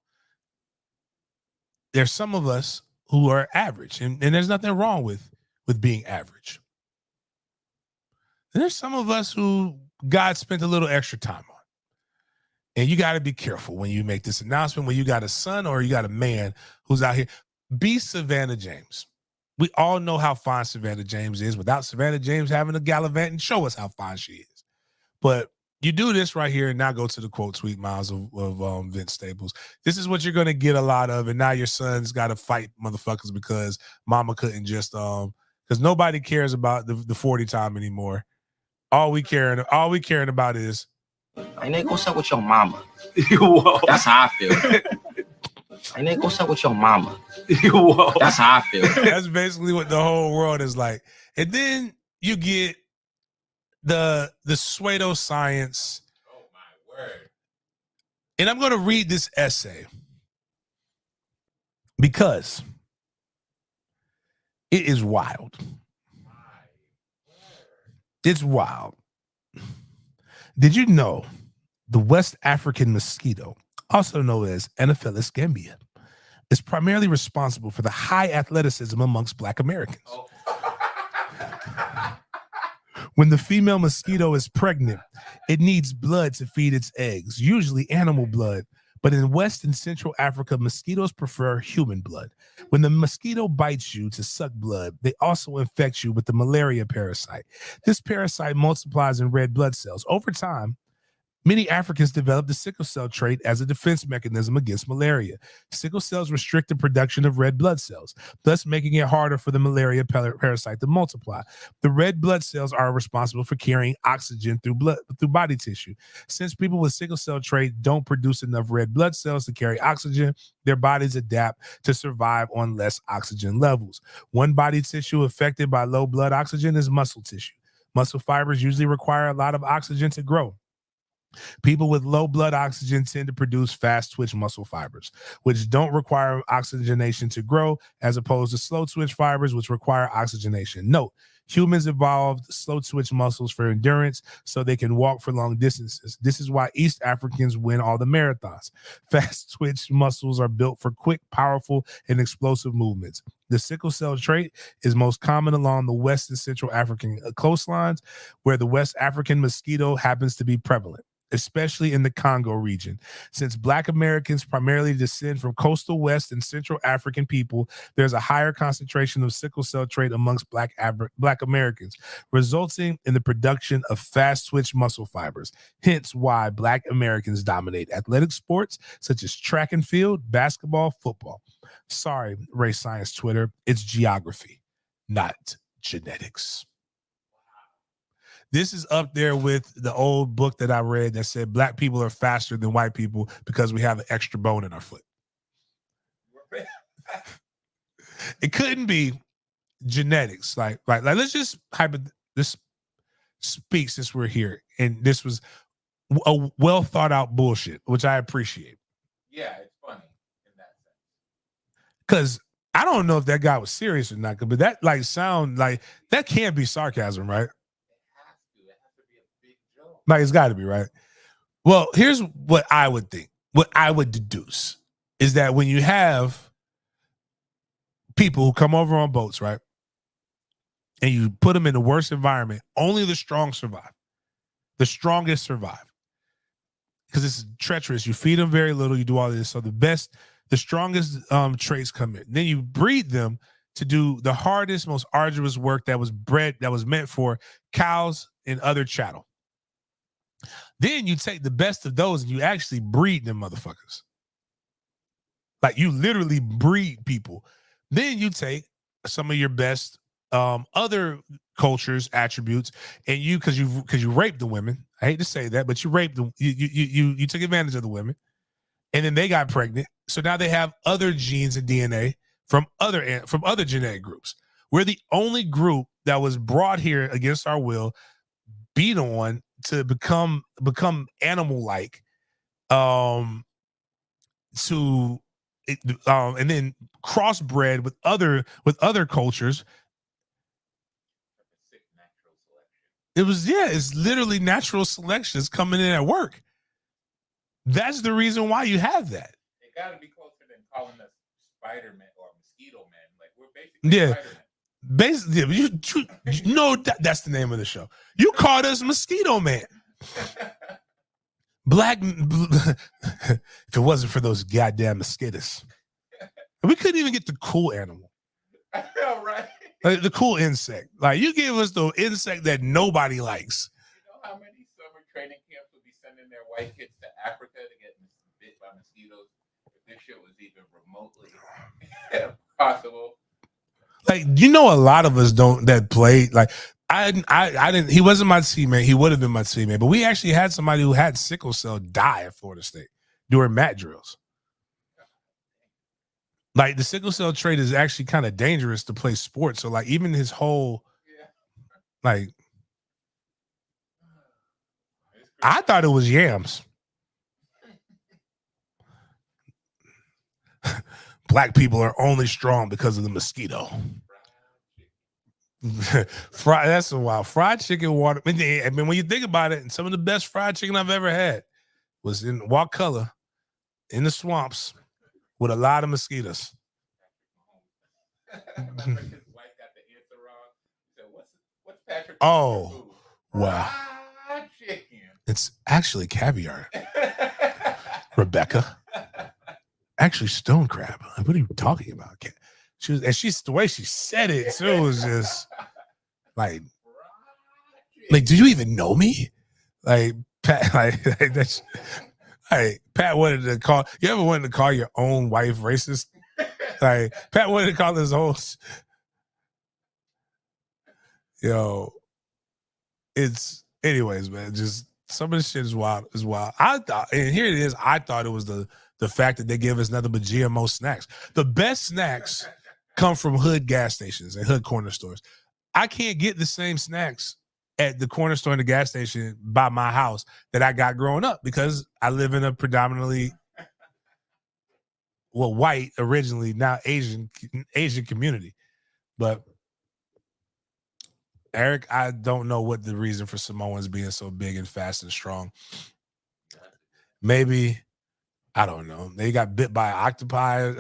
There's some of us who are average, and there's nothing wrong with being average. And there's some of us who God spent a little extra time on. And you got to be careful when you make this announcement, when you got a son or you got a man who's out here. Be Savannah James. We all know how fine Savannah James is without Savannah James having to gallivant and show us how fine she is. But you do this right here and now go to the quote tweet, Miles, of Vince Staples. This is what you're going to get a lot of. And now your son's got to fight motherfuckers because mama couldn't just, because nobody cares about the 40 time anymore. All we caring about is, I nigga, what's up with your mama? That's how I feel. I nigga, what's up with your mama? That's how I feel. That's basically what the whole world is like. And then you get the pseudoscience. Oh my word. And I'm going to read this essay because it is wild. It's wild. Did you know the West African mosquito, also known as Anopheles gambia, is primarily responsible for the high athleticism amongst Black Americans? Oh. When the female mosquito is pregnant, it needs blood to feed its eggs, usually animal blood. But in West and Central Africa, mosquitoes prefer human blood. When the mosquito bites you to suck blood, they also infect you with the malaria parasite. This parasite multiplies in red blood cells. Over time, many Africans developed the sickle cell trait as a defense mechanism against malaria. Sickle cells restrict the production of red blood cells, thus making it harder for the malaria parasite to multiply. The red blood cells are responsible for carrying oxygen through body tissue. Since people with sickle cell trait don't produce enough red blood cells to carry oxygen, their bodies adapt to survive on less oxygen levels. One body tissue affected by low blood oxygen is muscle tissue. Muscle fibers usually require a lot of oxygen to grow. People with low blood oxygen tend to produce fast twitch muscle fibers, which don't require oxygenation to grow, as opposed to slow twitch fibers, which require oxygenation. Note, humans evolved slow twitch muscles for endurance so they can walk for long distances. This is why East Africans win all the marathons. Fast twitch muscles are built for quick, powerful, and explosive movements. The sickle cell trait is most common along the West and Central African coastlines, where the West African mosquito happens to be prevalent. especially in the Congo region. Since Black Americans primarily descend from coastal West and Central African people, there's a higher concentration of sickle cell trait amongst Black Americans, resulting in the production of fast-twitch muscle fibers. Hence why Black Americans dominate athletic sports such as track and field, basketball, football. Sorry, race science Twitter, it's geography, not genetics. This is up there with the old book that I read that said Black people are faster than white people because we have an extra bone in our foot. It couldn't be genetics. Like let's just this speak since we're here. And this was a well thought out bullshit, which I appreciate. Yeah, it's funny in that sense. Because I don't know if that guy was serious or not, but that like sound like that can't be sarcasm, right? Like, it's got to be, right? Well, here's what I would think. What I would deduce is that when you have people who come over on boats, right, and you put them in the worst environment, only the strong survive. The strongest survive. Because it's treacherous. You feed them very little. You do all this. So the strongest traits come in. Then you breed them to do the hardest, most arduous work that was meant for cows and other chattel. Then you take the best of those and you actually breed them motherfuckers. Like, you literally breed people. Then you take some of your best other cultures, attributes, and because you raped the women. I hate to say that, but you raped them. You took advantage of the women, and then they got pregnant. So now they have other genes and DNA from other genetic groups. We're the only group that was brought here against our will, beat on to become animal-like, and then crossbred with other cultures. It's literally natural selection. It's coming in at work. That's the reason why you have that. It got to be closer than calling us Spider-Man or Mosquito Man. Like, we're basically Spider-Man. Basically, you know that's the name of the show. You called us Mosquito Man. If it wasn't for those goddamn mosquitoes, we couldn't even get the cool animal. I know, right? Like the cool insect. Like, you gave us the insect that nobody likes. You know how many summer training camps would be sending their white kids to Africa to get bit by mosquitoes? If this shit was even remotely possible. Like, you know, a lot of us that played. Like, I didn't. He wasn't my teammate. He would have been my teammate. But we actually had somebody who had sickle cell die at Florida State during mat drills. Like, the sickle cell trait is actually kind of dangerous to play sports. So, like, even his whole, like, I thought it was yams. Black people are only strong because of the mosquito. That's a wild. Fried chicken, water. I mean, when you think about it, some of the best fried chicken I've ever had was in Wakulla, in the swamps, with a lot of mosquitoes. Oh, wow. It's actually caviar, Rebecca. Actually, stone crab. What are you talking about? The way she said it too was just like, do you even know me? Like, Pat, like that's, like, Pat wanted to call. You ever wanted to call your own wife racist? Like, Pat wanted to call his whole. Yo, it's anyways, man. Just some of this shit is wild. I thought, and here it is. I thought it was the fact that they give us nothing but GMO snacks. The best snacks come from hood gas stations and hood corner stores. I can't get the same snacks at the corner store and the gas station by my house that I got growing up because I live in a predominantly, white originally, now Asian community. But Eric, I don't know what the reason for Samoans being so big and fast and strong. Maybe, I don't know. They got bit by octopi.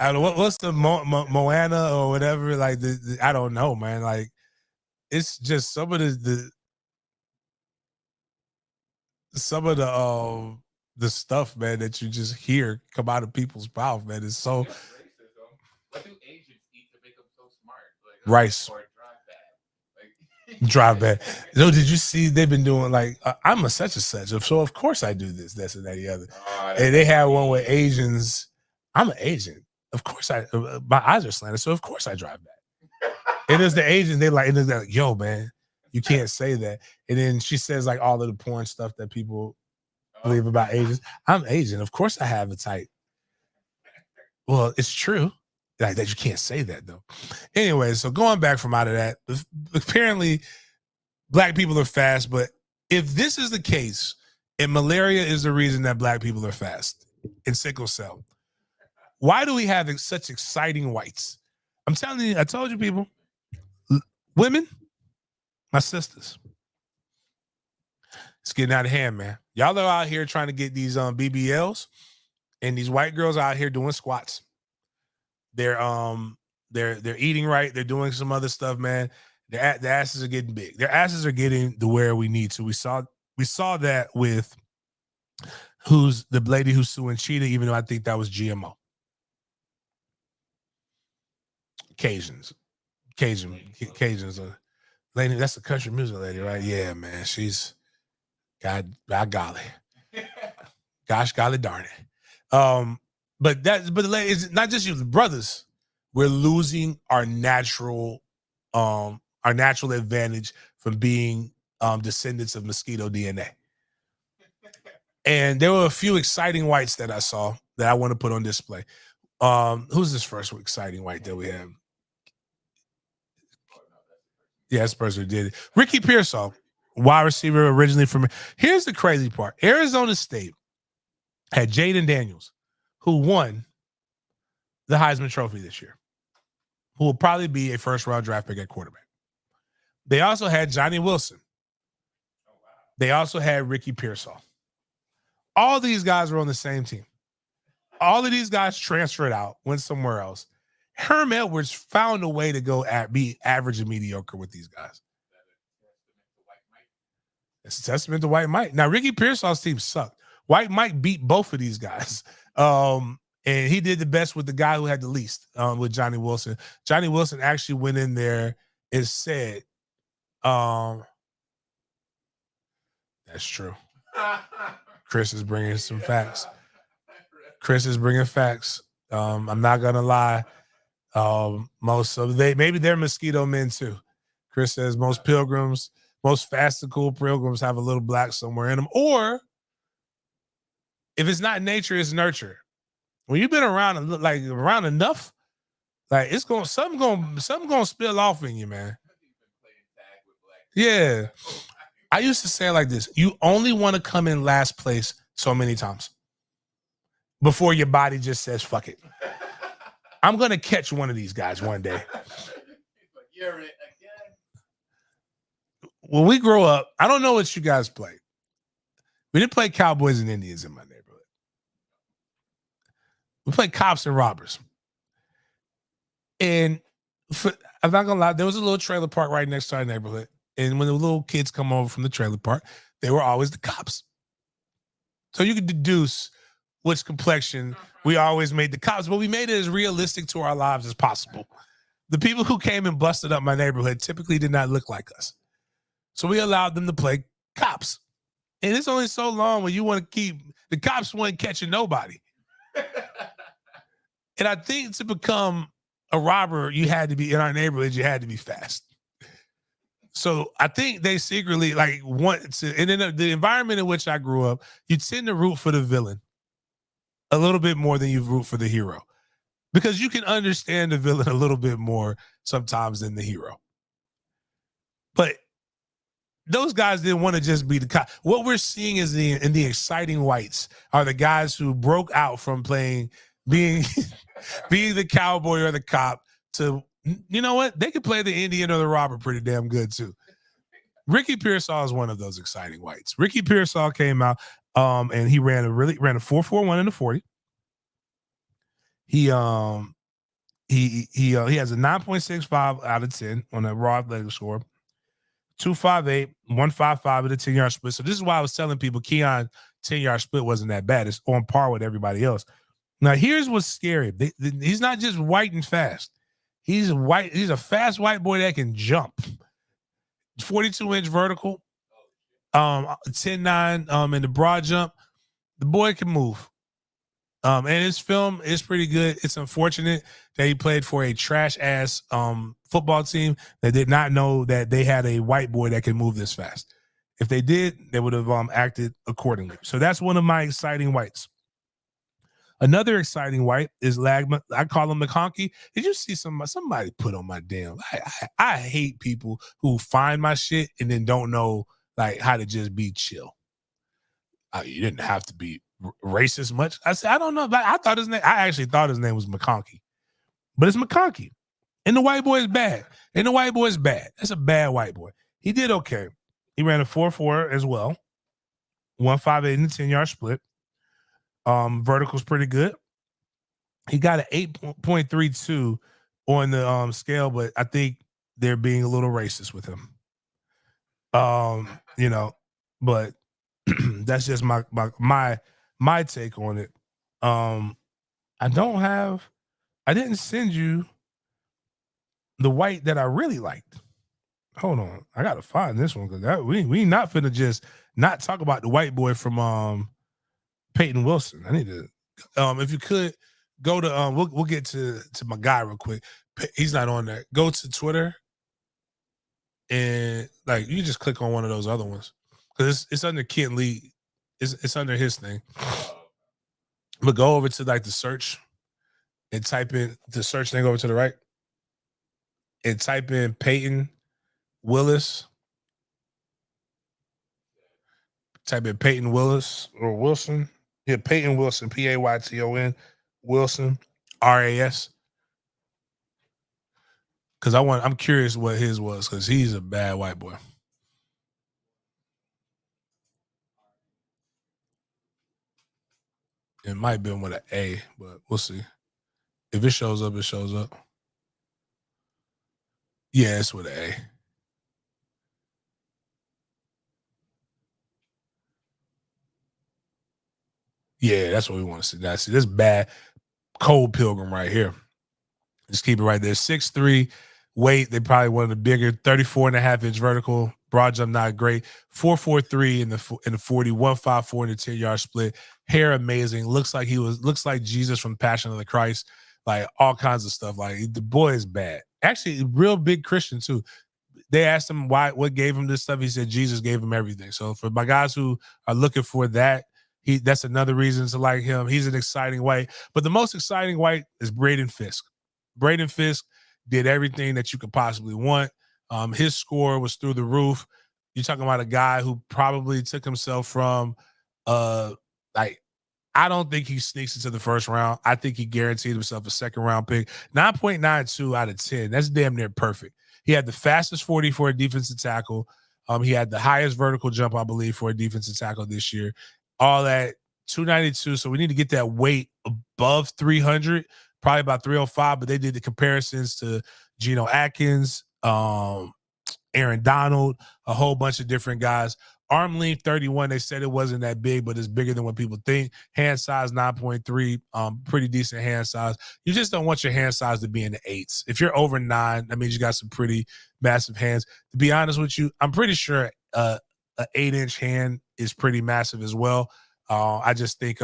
I don't know what's the Moana or whatever. Like, I don't know, man. Like, it's just some of the some of the stuff, man, that you just hear come out of people's mouth, man, is so It's racism. What do Asians eat to make them so smart? Like, rice. or drive bad. Like, Drive bad. No, did you see they've been doing like I'm a such and such, so of course I do this, this, and that, the other. And they had one with Asians. I'm an Asian. Of course my eyes are slanted, so of course I drive bad. And it's the Asians, they're like, yo, man, you can't say that. And then she says like all of the porn stuff that people believe about Asians. I'm Asian. Of course I have a type. Well, it's true. Like that you can't say that though. Anyway, so going back from out of that, apparently black people are fast, but if this is the case, and malaria is the reason that black people are fast, and sickle cell, why do we have such exciting whites? I'm telling you, I told you people, women, my sisters, it's getting out of hand, man. Y'all are out here trying to get these BBLs, and these white girls out here doing squats. They're eating right. They're doing some other stuff, man. The asses are getting big. Their asses are getting to where we need to. We saw that with who's the lady who's suing Cheetah, even though I think that was GMO. Cajuns. Lady, that's the country music lady, right? Yeah, man. She's God golly. Gosh golly darn it. But the lady, it's not just you, the brothers. We're losing our natural advantage from being descendants of mosquito DNA. And there were a few exciting whites that I saw that I want to put on display. Who's this first exciting white that we have? Yeah, that's the person who did it. Ricky Pearsall, wide receiver originally from. Here's the crazy part. Arizona State had Jaden Daniels, who won the Heisman Trophy this year, who will probably be a first-round draft pick at quarterback. They also had Johnny Wilson. They also had Ricky Pearsall. All these guys were on the same team. All of these guys transferred out, went somewhere else. Herm Edwards found a way to be average and mediocre with these guys. It's a testament to White Mike. Now, Ricky Pearsall's team sucked. White Mike beat both of these guys. And he did the best with the guy who had the least, with Johnny Wilson. Johnny Wilson actually went in there and said, that's true. Chris is bringing some facts. Chris is bringing facts. I'm not going to lie. Maybe they're mosquito men too. Chris says most fastical pilgrims have a little black somewhere in them. Or if it's not nature, it's nurture. When you've been around enough, like something gonna spill off in you, man. Yeah. I used to say it like this: you only want to come in last place so many times before your body just says fuck it. I'm gonna catch one of these guys one day. You're it again. When we grow up, I don't know what you guys played. We didn't play Cowboys and Indians in my neighborhood. We played cops and robbers. And I'm not gonna lie, there was a little trailer park right next to our neighborhood. And when the little kids come over from the trailer park, they were always the cops. So you could deduce which complexion we always made the cops, but we made it as realistic to our lives as possible. The people who came and busted up my neighborhood typically did not look like us. So we allowed them to play cops. And it's only so long when you want to keep the cops weren't catching nobody. And I think to become a robber, you had to be in our neighborhood, you had to be fast. So I think they secretly want to, and in the environment in which I grew up, you tend to root for the villain a little bit more than you root for the hero, because you can understand the villain a little bit more sometimes than the hero. But those guys didn't want to just be the cop. What we're seeing is in the exciting whites are the guys who broke out from being the cowboy or the cop to, you know what? They could play the Indian or the robber pretty damn good too. Ricky Pearsall is one of those exciting whites. Ricky Pearsall came out and he ran a 4.41 in the 40. He has a 9.65 out of 10 on a raw athletic score. 258, 155 at a 10-yard split. So this is why I was telling people Keon 10-yard split wasn't that bad. It's on par with everybody else. Now, here's what's scary. He's not just white and fast. He's white. He's a fast white boy that can jump. 42-inch vertical, 10-9 in the broad jump. The boy can move. And his film is pretty good. It's unfortunate that he played for a trash-ass football team that did not know that they had a white boy that can move this fast. If they did, they would have acted accordingly. So that's one of my exciting whites. Another exciting white is Lagman. I call him McConkey. Did you see somebody put on my damn? I hate people who find my shit and then don't know like how to just be chill. You didn't have to be racist much. I said I don't know. But I actually thought his name was McConkey, but it's McConkey. And the white boy is bad. That's a bad white boy. He did okay. He ran a 4.4 as well. 158 in the 10-yard split. Vertical's pretty good. He got an 8.32 on the scale, but I think they're being a little racist with him. But that's just my take on it. I didn't send you the white that I really liked. Hold on, I gotta find this one because we not finna just not talk about the white boy from Peyton Wilson. I need to, if you could go to we'll get to my guy real quick. He's not on there. Go to Twitter and like you just click on one of those other ones because it's under Kent Lee. It's under his thing. But go over to like the search and type in the search thing over to the right and type in Peyton Willis. Type in Peyton Willis or Wilson. Yeah, Peyton Wilson, Payton Wilson, RAS. Because I'm curious what his was because he's a bad white boy. It might have been with an A, but we'll see. If it shows up, it shows up. Yeah, it's with an A. Yeah, that's what we want to see. Now, see, this bad Cold Pilgrim right here. Just keep it right there. 6'3", weight. They probably one of the bigger. 34.5-inch vertical. Broad jump not great. 4.43 in the 40. 1.54 in the 10-yard split. Hair amazing. Looks like Jesus from Passion of the Christ. Like all kinds of stuff. Like the boy is bad. Actually, real big Christian too. They asked him what gave him this stuff. He said Jesus gave him everything. So for my guys who are looking for that, that's another reason to like him. He's an exciting white. But the most exciting white is Braden Fisk. Braden Fisk did everything that you could possibly want. His score was through the roof. You're talking about a guy who probably took himself from I don't think he sneaks into the first round. I think he guaranteed himself a second round pick. 9.92 out of 10. That's damn near perfect. He had the fastest 40 for a defensive tackle. He had the highest vertical jump, I believe, for a defensive tackle this year. All that 292. So we need to get that weight above 300, probably about 305. But they did the comparisons to Geno Atkins, Aaron Donald, a whole bunch of different guys. Arm length 31. They said it wasn't that big, but it's bigger than what people think. Hand size 9.3. Pretty decent hand size. You just don't want your hand size to be in the 8s. If you're over 9, that means you got some pretty massive hands. To be honest with you, I'm pretty sure an 8-inch hand is pretty massive as well. I just think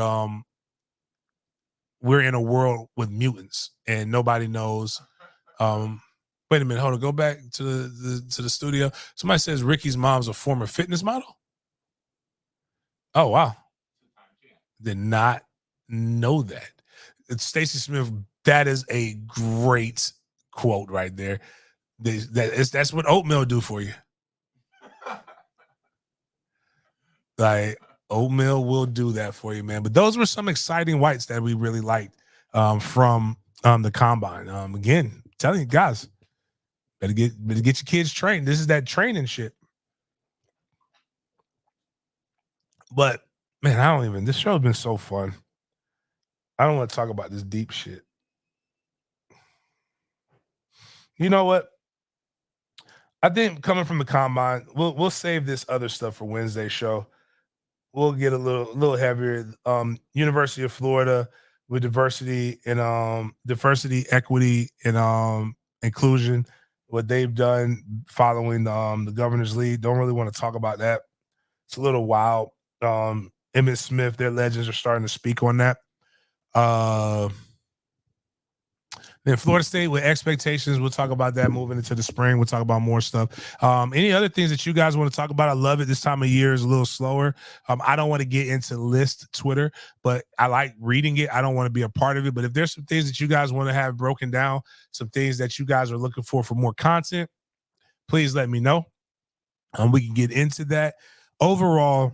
we're in a world with mutants and nobody knows. Wait a minute, hold on. Go back to the studio. Somebody says Ricky's mom's a former fitness model. Oh wow, did not know that. It's Stacey Smith. That is a great quote right there. That's what oatmeal do for you. Like oatmeal will do that for you, man. But those were some exciting whites that we really liked from the combine. Again, telling you guys. Better get your kids trained. This is that training shit. But man, this show's been so fun. I don't want to talk about this deep shit. You know what? I think coming from the combine, we'll save this other stuff for Wednesday's show. We'll get a little heavier. University of Florida with diversity and diversity, equity, and inclusion. What they've done following the governor's lead. Don't really want to talk about that. It's a little wild. Emmitt Smith, their legends are starting to speak on that. Then Florida State with expectations. We'll talk about that moving into the spring. We'll talk about more stuff. Any other things that you guys want to talk about? I love it. This time of year is a little slower. I don't want to get into list Twitter, but I like reading it. I don't want to be a part of it. But if there's some things that you guys want to have broken down, some things that you guys are looking for more content, please let me know. We can get into that. Overall,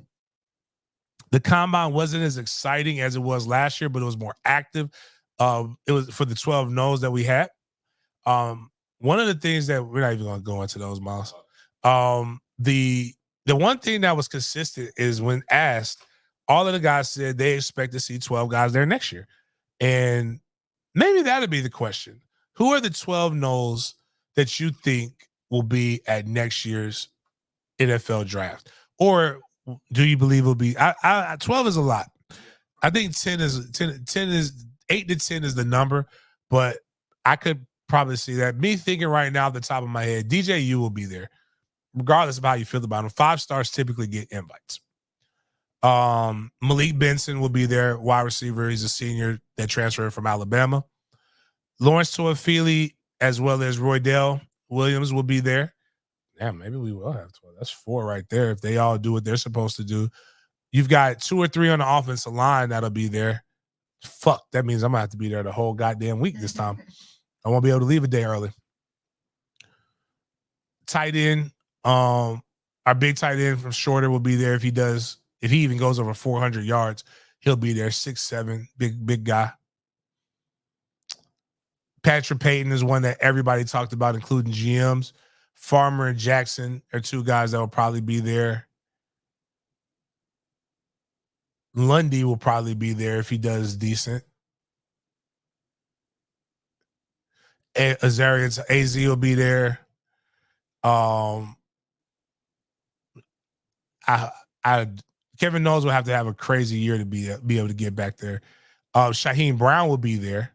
the combine wasn't as exciting as it was last year, but it was more active. It was for the 12 no's that we had. One of the things that we're not even going to go into those, Miles. The one thing that was consistent is when asked, all of the guys said they expect to see 12 guys there next year. And maybe that'll be the question. Who are the 12 no's that you think will be at next year's NFL draft? Or do you believe it'll be 12 is a lot. I think 10 is 8 to 10 is the number, but I could probably see that. Me thinking right now at the top of my head, DJU will be there, regardless of how you feel about him. 5 stars typically get invites. Malik Benson will be there, wide receiver. He's a senior that transferred from Alabama. Lawrence Toafili, as well as Roydell Williams, will be there. Damn, maybe we will have 12. That's 4 right there if they all do what they're supposed to do. You've got 2 or 3 on the offensive line that'll be there. Fuck, that means I'm going to have to be there the whole goddamn week this time. I won't be able to leave a day early. Tight end, our big tight end from Shorter will be there if he even goes over 400 yards, he'll be there. 6'7", big guy. Patrick Payton is one that everybody talked about, including GMs. Farmer and Jackson are 2 guys that will probably be there. Lundy will probably be there if he does decent. Azarian AZ will be there. Kevin Knowles will have to have a crazy year to be able to get back there. Shaheem Brown will be there.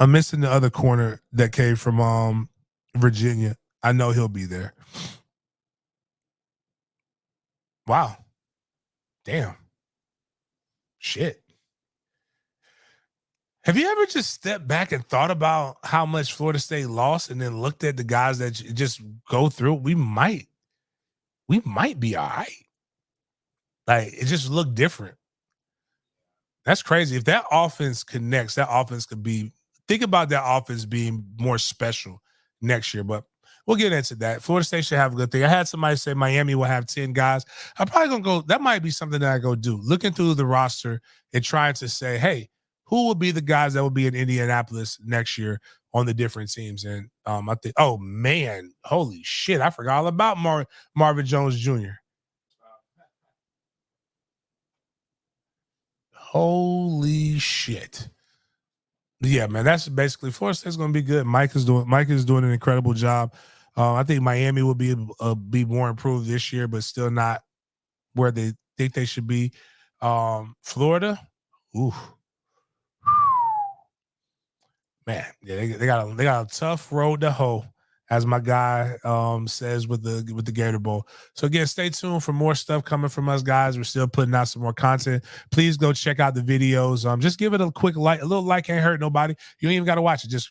I'm missing the other corner that came from Virginia. I know he'll be there. Wow. Damn. Shit. Have you ever just stepped back and thought about how much Florida State lost and then looked at the guys that just go through? We might be all right. Like, it just looked different. That's crazy. If that offense connects, that offense could be, think about that offense being more special next year. But we'll get into that. Florida State should have a good thing. I had somebody say Miami will have 10 guys. I'm probably going to go, that might be something that I go do. Looking through the roster and trying to say, hey, who will be the guys that will be in Indianapolis next year on the different teams? And I think, oh, man, holy shit, I forgot all about Marvin Jones Jr. Holy shit. Yeah, man, that's basically Florida State's going to be good. Mike is doing an incredible job. I think Miami will be more improved this year, but still not where they think they should be. Florida, ooh. Man, yeah, they got a tough road to hoe, as my guy says with the Gator Bowl. So again, stay tuned for more stuff coming from us, guys. We're still putting out some more content. Please go check out the videos. Just give it a quick like. A little like can't hurt nobody. You don't even got to watch it. Just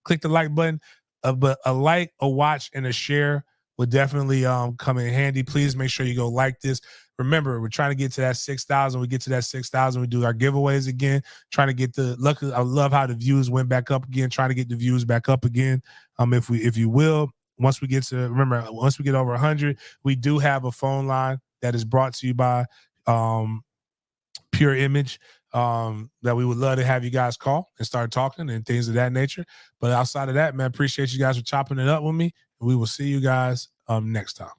click the like button. But a like, a watch, and a share would definitely come in handy. Please make sure you go like this. Remember, we're trying to get to that 6,000. We get to that 6,000. We do our giveaways again. Trying to get I love how the views went back up again. Trying to get the views back up again. If you will, once we get over 100, we do have a phone line that is brought to you by Pure Image that we would love to have you guys call and start talking and things of that nature. But outside of that, man, appreciate you guys for chopping it up with me. We will see you guys next time.